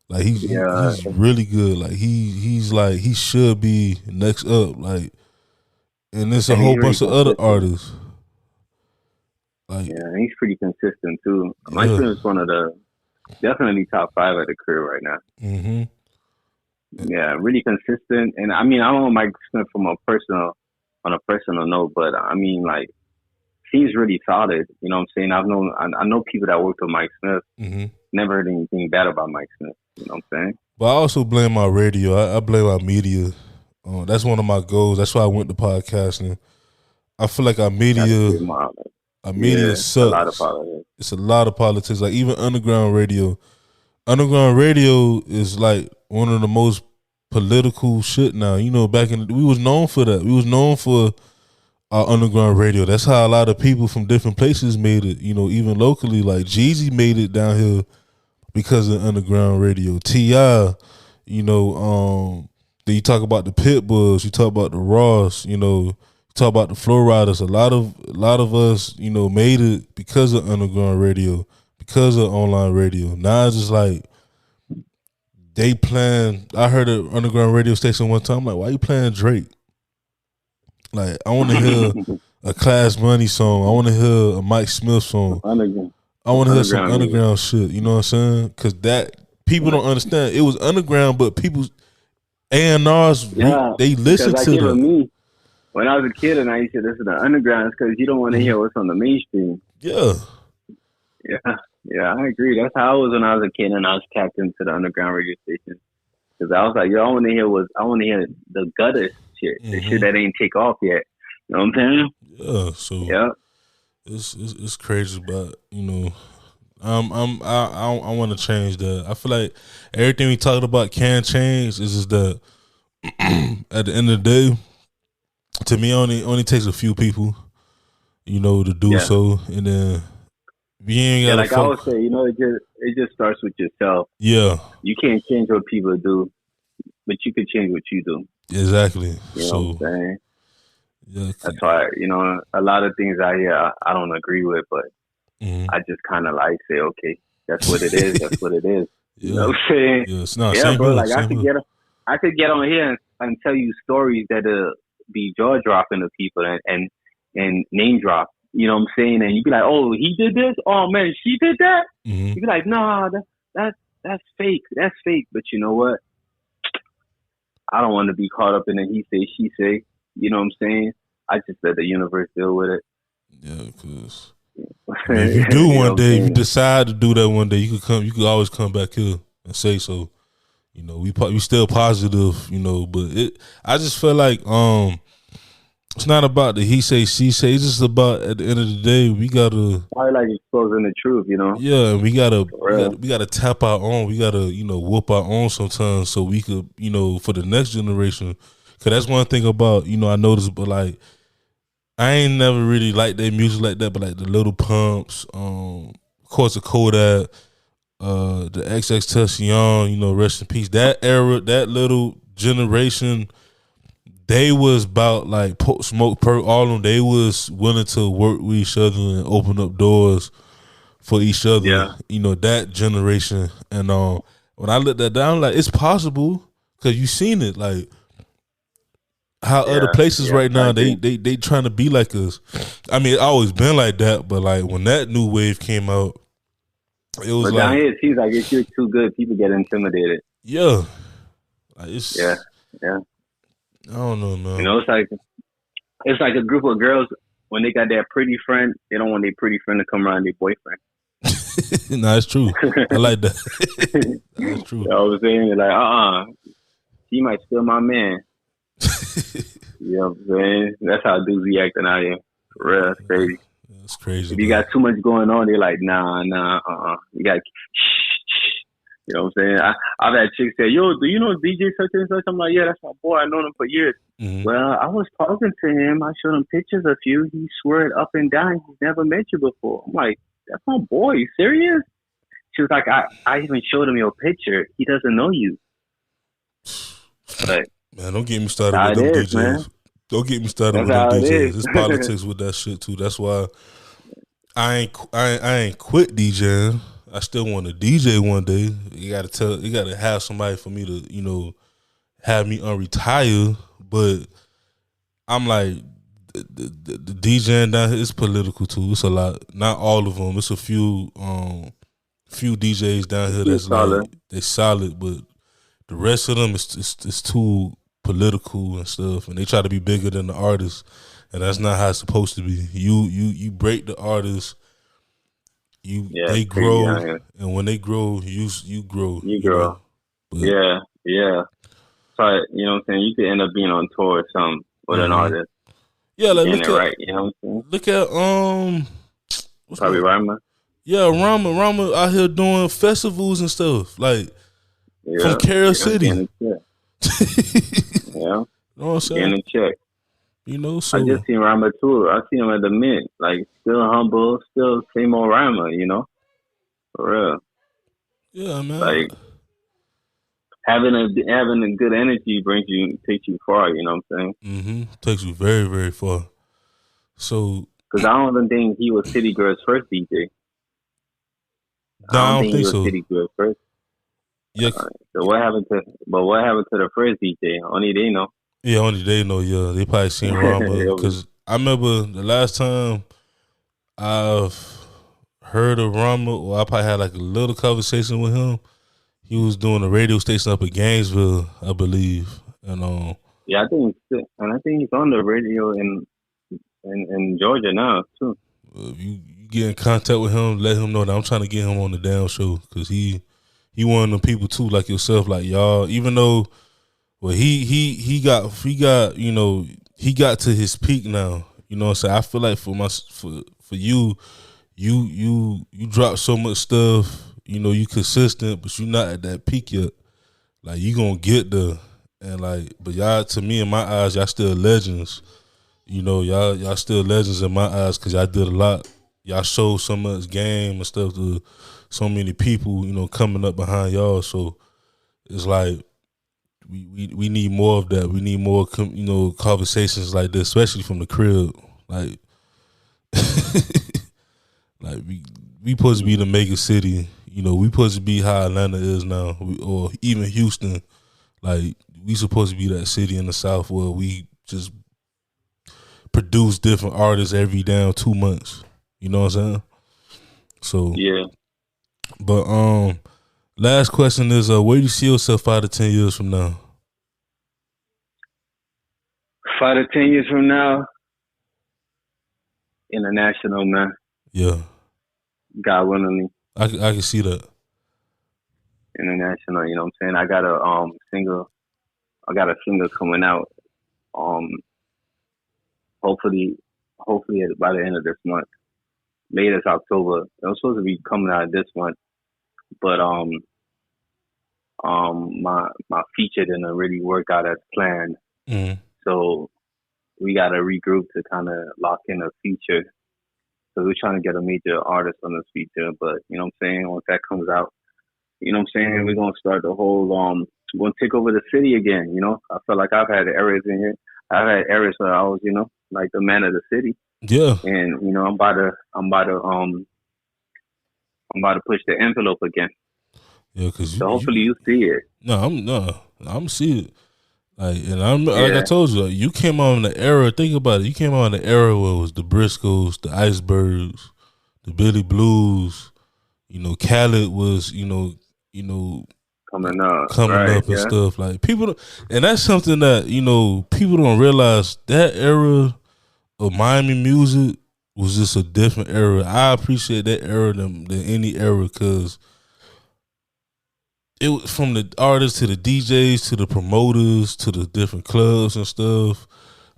Like he's really good. Like he's like he should be next up. Like, and there's a whole bunch of other artists. Like, yeah, he's pretty consistent too. Yeah. Mike Smith is one of the definitely top 5 at the career right now. Mm-hmm. Yeah, really consistent. And I mean, I don't know Mike Smith on a personal note, but I mean, like, he's really solid. You know what I'm saying? I know people that worked with Mike Smith. Mm-hmm. Never heard anything bad about Mike Smith. You know what I'm saying? But I also blame my radio. I blame our media. That's one of my goals. That's why I went to podcasting. I feel like our media sucks. It's a lot of politics. Like even underground radio. Underground radio is like one of the most political shit now. You know, we was known for that. We was known for our underground radio. That's how a lot of people from different places made it. You know, even locally, like Jeezy made it down here because of underground radio. T.I., you know, then you talk about the Pitbulls, you talk about the Ross, you know, you talk about the Flow Riders. A lot of us, you know, made it because of underground radio, because of online radio. Now it's just like they playing. I heard an underground radio station one time. I'm like, why you playing Drake? Like, I want to hear a Klass Money song. I want to hear a Mike Smith song. I want to hear some underground shit. You know what I'm saying? Because that people don't understand. It was underground, but people A&Rs they listen to them. When I was a kid and I used to listen to underground, because you don't want to hear what's on the mainstream. Yeah, I agree. That's how I was when I was a kid and I was tapped into the underground radio station. Because I was like, I want to hear the gutter shit, the shit that ain't take off yet. You know what I'm saying? Yeah. So it's crazy, but you know, I want to change that. I feel like everything we talked about can change. It's just that at the end of the day, to me, only takes a few people, you know, to do so, and then we ain't got. Like I always say, you know, it just starts with yourself. Yeah, you can't change what people do, but you can change what you do. Exactly. You know what I'm saying? Yeah, that's why, you know, a lot of things out here I don't agree with, but I just kind of like say, okay, that's what it is. That's what it is. You know what I'm saying? Yeah, bro. Like I could get on here and tell you stories that be jaw dropping to people and name drop. You know what I'm saying? And you be like, oh, he did this. Oh man, she did that. You be like, nah, that's fake. That's fake. But you know what? I don't want to be caught up in a he say, she say. You know what I'm saying? I just let the universe deal with it. Yeah, because if you do one day, if you decide to do that one day, you could always come back here and say so. You know, we still positive, you know, but I just feel like it's not about the he say, she say. It's just about at the end of the day, we gotta like exposing the truth, you know. Yeah, we gotta tap our own. We gotta, you know, whoop our own sometimes so we could, you know, for the next generation. Cause that's one thing about, you know, I noticed, but like I ain't never really liked their music like that, but like the Little Pumps, of course the Kodak, the XXXTentacion, you know, rest in peace. That era, that little generation, they was about like smoke perk, all of them. They was willing to work with each other and open up doors for each other. Yeah. You know, that generation. And when I looked at that, I'm like, it's possible because you seen it. Like how other places right now they trying to be like us. I mean, it always been like that, but like when that new wave came out, it was but down here, it seems like if you're too good, people get intimidated. Yeah. Like it's, yeah. I don't know, man. You know, it's like a group of girls when they got that pretty friend, they don't want their pretty friend to come around their boyfriend. No, it's true. I like that. That's true. You know what I'm saying? They're like, she might steal my man. You know what I'm saying? That's how dudes be acting out here. For real, it's crazy. It's crazy. If you got too much going on, they're like, nah, you got you know what I'm saying? I've had chicks say, yo, do you know DJ such and such? I'm like, yeah, that's my boy. I've known him for years. Mm-hmm. Well, I was talking to him. I showed him pictures of you. He swore it up and down. He's never met you before. I'm like, that's my boy. You serious? She was like, I even showed him your picture. He doesn't know you. But man, don't get me started with them DJs. Man. Don't get me started with them DJs. It's politics with that shit too. That's why I ain't quit DJing. I still want to DJ one day. You gotta have somebody for me to, you know, have me unretire. But I'm like, the DJing down here is political too. It's a lot. Not all of them. It's a few DJs down here that's solid. Like they solid, but the rest of them is too political and stuff. And they try to be bigger than the artist, and that's not how it's supposed to be. You break the artist. They grow, and when they grow, you grow. You grow. Yeah. So you know what I'm saying. You could end up being on tour or something with an artist. Yeah, like look at right. You know what I'm saying. Look at probably Rama. Yeah, Rama out here doing festivals and stuff like from Carol City. Yeah. You know what I'm saying? Getting a check. You know, so I just seen Rama too. I seen him at the Mint, like still humble, still same old Rama, you know, for real. Yeah, man. Like having a good energy takes you far. You know what I'm saying? Mm-hmm. Takes you very, very far. So, because I don't even think he was City Girl's first DJ. No, I don't think he was so. City Girl's first. Yeah. So what happened to the first DJ? Only they know. Yeah, only they know. Yeah, they probably seen Rama because I remember the last time I've heard of Rama, or I probably had like a little conversation with him. He was doing a radio station up in Gainesville, I believe, and yeah, I think he's on the radio in Georgia now too. You get in contact with him, let him know that I'm trying to get him on the damn show because he one of them people too, like yourself, like y'all. Even though. Well, he got you know, he got to his peak now. You know what I'm saying? I feel like for you drop so much stuff, you know, you consistent, but you're not at that peak yet. Like you gonna get there. And like, but y'all, to me in my eyes, y'all still legends. You know, y'all still legends in my eyes because y'all did a lot. Y'all showed so much game and stuff to so many people, you know, coming up behind y'all. So it's like we need more of that. We need more, you know, conversations like this, especially from the crib. Like, like we supposed to be the mega city. You know, we supposed to be how Atlanta is now, or even Houston. Like, we supposed to be that city in the South where we just produce different artists every damn 2 months. You know what I'm saying? So yeah. But last question is, where do you see yourself 5 to 10 years from now? 5 to 10 years from now, international, man. Yeah. God willing. I can see that. International, you know what I'm saying? I got a single coming out. Hopefully by the end of this month. Latest October. It was supposed to be coming out this month. But my feature didn't really work out as planned. Mm. So we got to regroup to kind of lock in a feature. So we're trying to get a major artist on this feature. But, you know what I'm saying, once that comes out, you know what I'm saying, we're going to start the whole, we're going to take over the city again, you know. I feel like I've had areas in here. I've had eras where I was, like the man of the city. Yeah. And I'm about to push the envelope again. Yeah, because so hopefully you see it. I'm see it. Like I told you, you came out in the era. Think about it. You came out in the era where it was the Briscoes, the Icebergs, the Billy Blues. Khaled was coming up and stuff. Like people, and that's something that people don't realize. That era of Miami music was just a different era. I appreciate that era than any era because it was from the artists to the DJs to the promoters to the different clubs and stuff.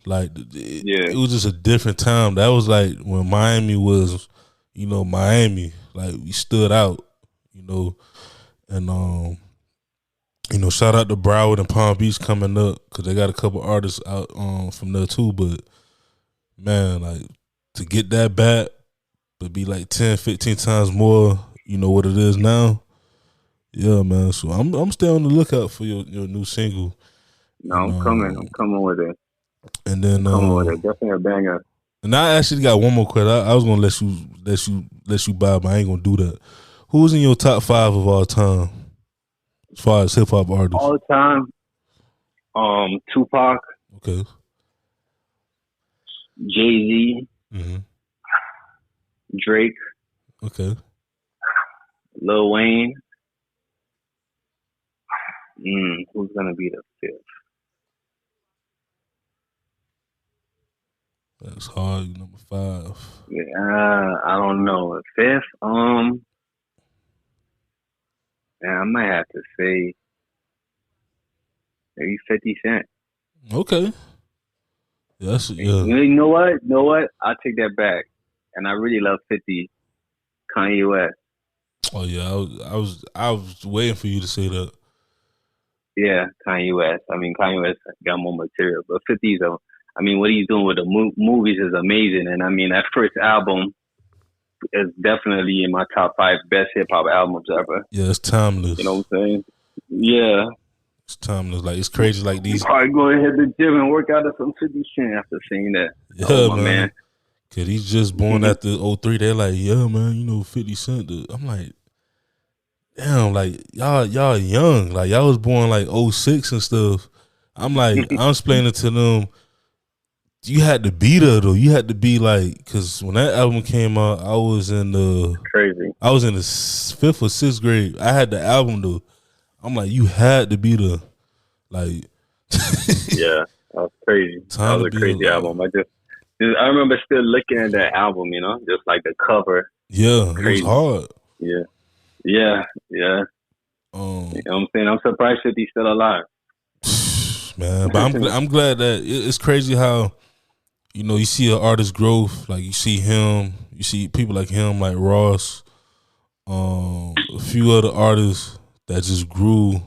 Like it was just a different time. That was like when Miami was, Miami. Like we stood out, and shout out to Broward and Palm Beach coming up because they got a couple artists out from there too. But man, like to get that back, but be like 10, 15 times more, what it is now. Yeah, man. So I'm still on the lookout for your new single. No, I'm coming with it. And then definitely a banger. And I actually got one more question. I was gonna let you buy, but I ain't gonna do that. Who's in your top 5 of all time, as far as hip hop artists? All time, Tupac. Okay. Jay-Z. Mm-hmm. Drake. Okay. Lil Wayne. Who's gonna be the 5th? That's hard. Number 5. Yeah, I don't know. 5th, I might have to say maybe 50 Cent. Okay. Yes. Yeah. You know what? I'll take that back. And I really love 50. Kanye West. Oh yeah, I was waiting for you to say that. Yeah, Kanye West. I mean, Kanye West got more material, but 50's what he's doing with the movies is amazing. And I mean, that first album is definitely in my top 5 best hip hop albums ever. Yeah, it's timeless. You know what I'm saying? Yeah. It's timeless. Like, it's crazy. Like these. Probably go ahead to the gym and work out at some 50 Cent after seeing that. Yeah, man. Cause he's just born after 03. They're like, yeah, man, 50 Cent. I'm like, damn, like y'all young. Like y'all was born like 06 and stuff. I'm like, I'm explaining to them. You had to be there though. You had to be like, cause when that album came out, I was in the 5th or 6th grade. I had the album though. I'm like, you had to be there. Like, yeah, that was crazy. That was a crazy album. I remember still looking at that album, just like the cover. Yeah, it was hard. Yeah. You know what I'm saying? I'm surprised 50's still alive. Man, but I'm glad that it's crazy how, you see an artist's growth. Like you see him, you see people like him, like Ross, a few other artists that just grew,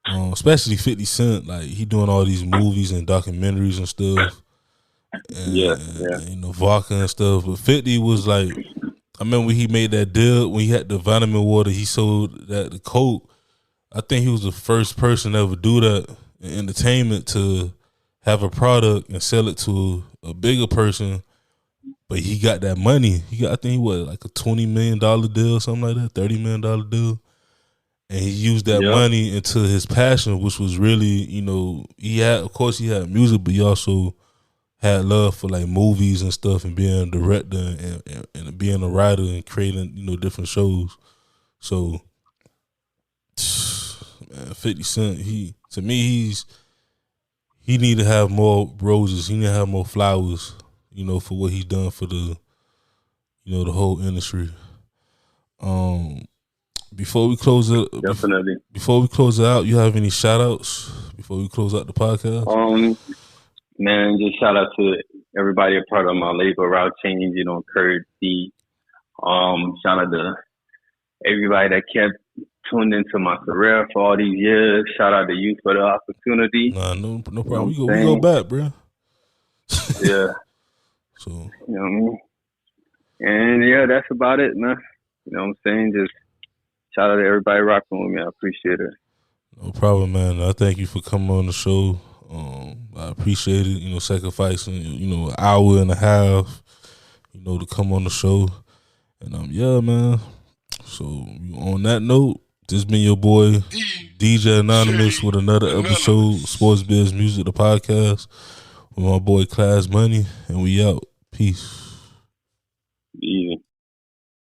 especially 50 Cent. Like he doing all these movies and documentaries and stuff. And vodka and stuff. But 50 was like, I remember when he made that deal, when he had the vitamin water, he sold the Coke. I think he was the first person to ever do that in entertainment, to have a product and sell it to a bigger person. But he got that money. I think like a $20 million deal or something like that, $30 million deal. And he used that money into his passion, which was really, of course he had music, but he also had love for like movies and stuff, and being a director and being a writer and creating, different shows. So, man, 50 Cent, he need to have more roses. He need to have more flowers, for what he's done for the, the whole industry. Before we close it, definitely. Before we close it out, you have any shout outs before we close out the podcast? Man, just shout out to everybody a part of my label, Route Change, Kurt D. Shout out to everybody that kept tuned into my career for all these years. Shout out to you for the opportunity. Nah, no problem. We go back, bro. Yeah. So. You know what I mean? And yeah, that's about it, man. You know what I'm saying? Just shout out to everybody rocking with me. I appreciate it. No problem, man. I thank you for coming on the show. I appreciate it. You know, sacrificing an hour and a half, to come on the show. And yeah, man. So on that note, this been your boy DJ Anonymous with another episode Sports Biz Music, the podcast, with my boy Klass Money, and we out. Peace. Yeah.